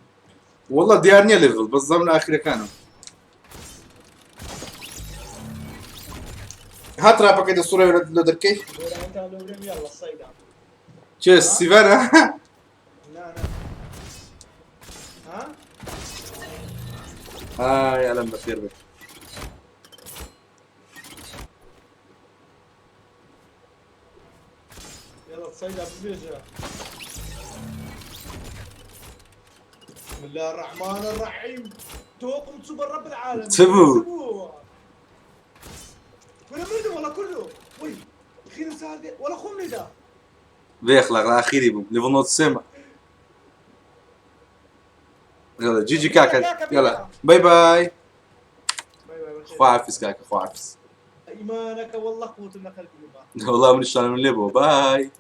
والله ديارني ليفل بس ضمن اخر كانوا هات رابا كده الصوره لو دركي انت لو رمي يلا الصيد تشيس سيفانا لا ها يا اهلا بخير بك يلا الصيد بيجا بسم الله الرحمن الرحيم توكم سوبر رب العالمين تبو ولا مرده ولا كله وي اخيرا ساعد ولا خمني ده بيخلق الاخيري بوم ليفل نوت سيما يلا جي كاكا يلا باي باي خوافز كاكا خوافز ايمانك والله قوة النخل والله من الشان من ليبو باي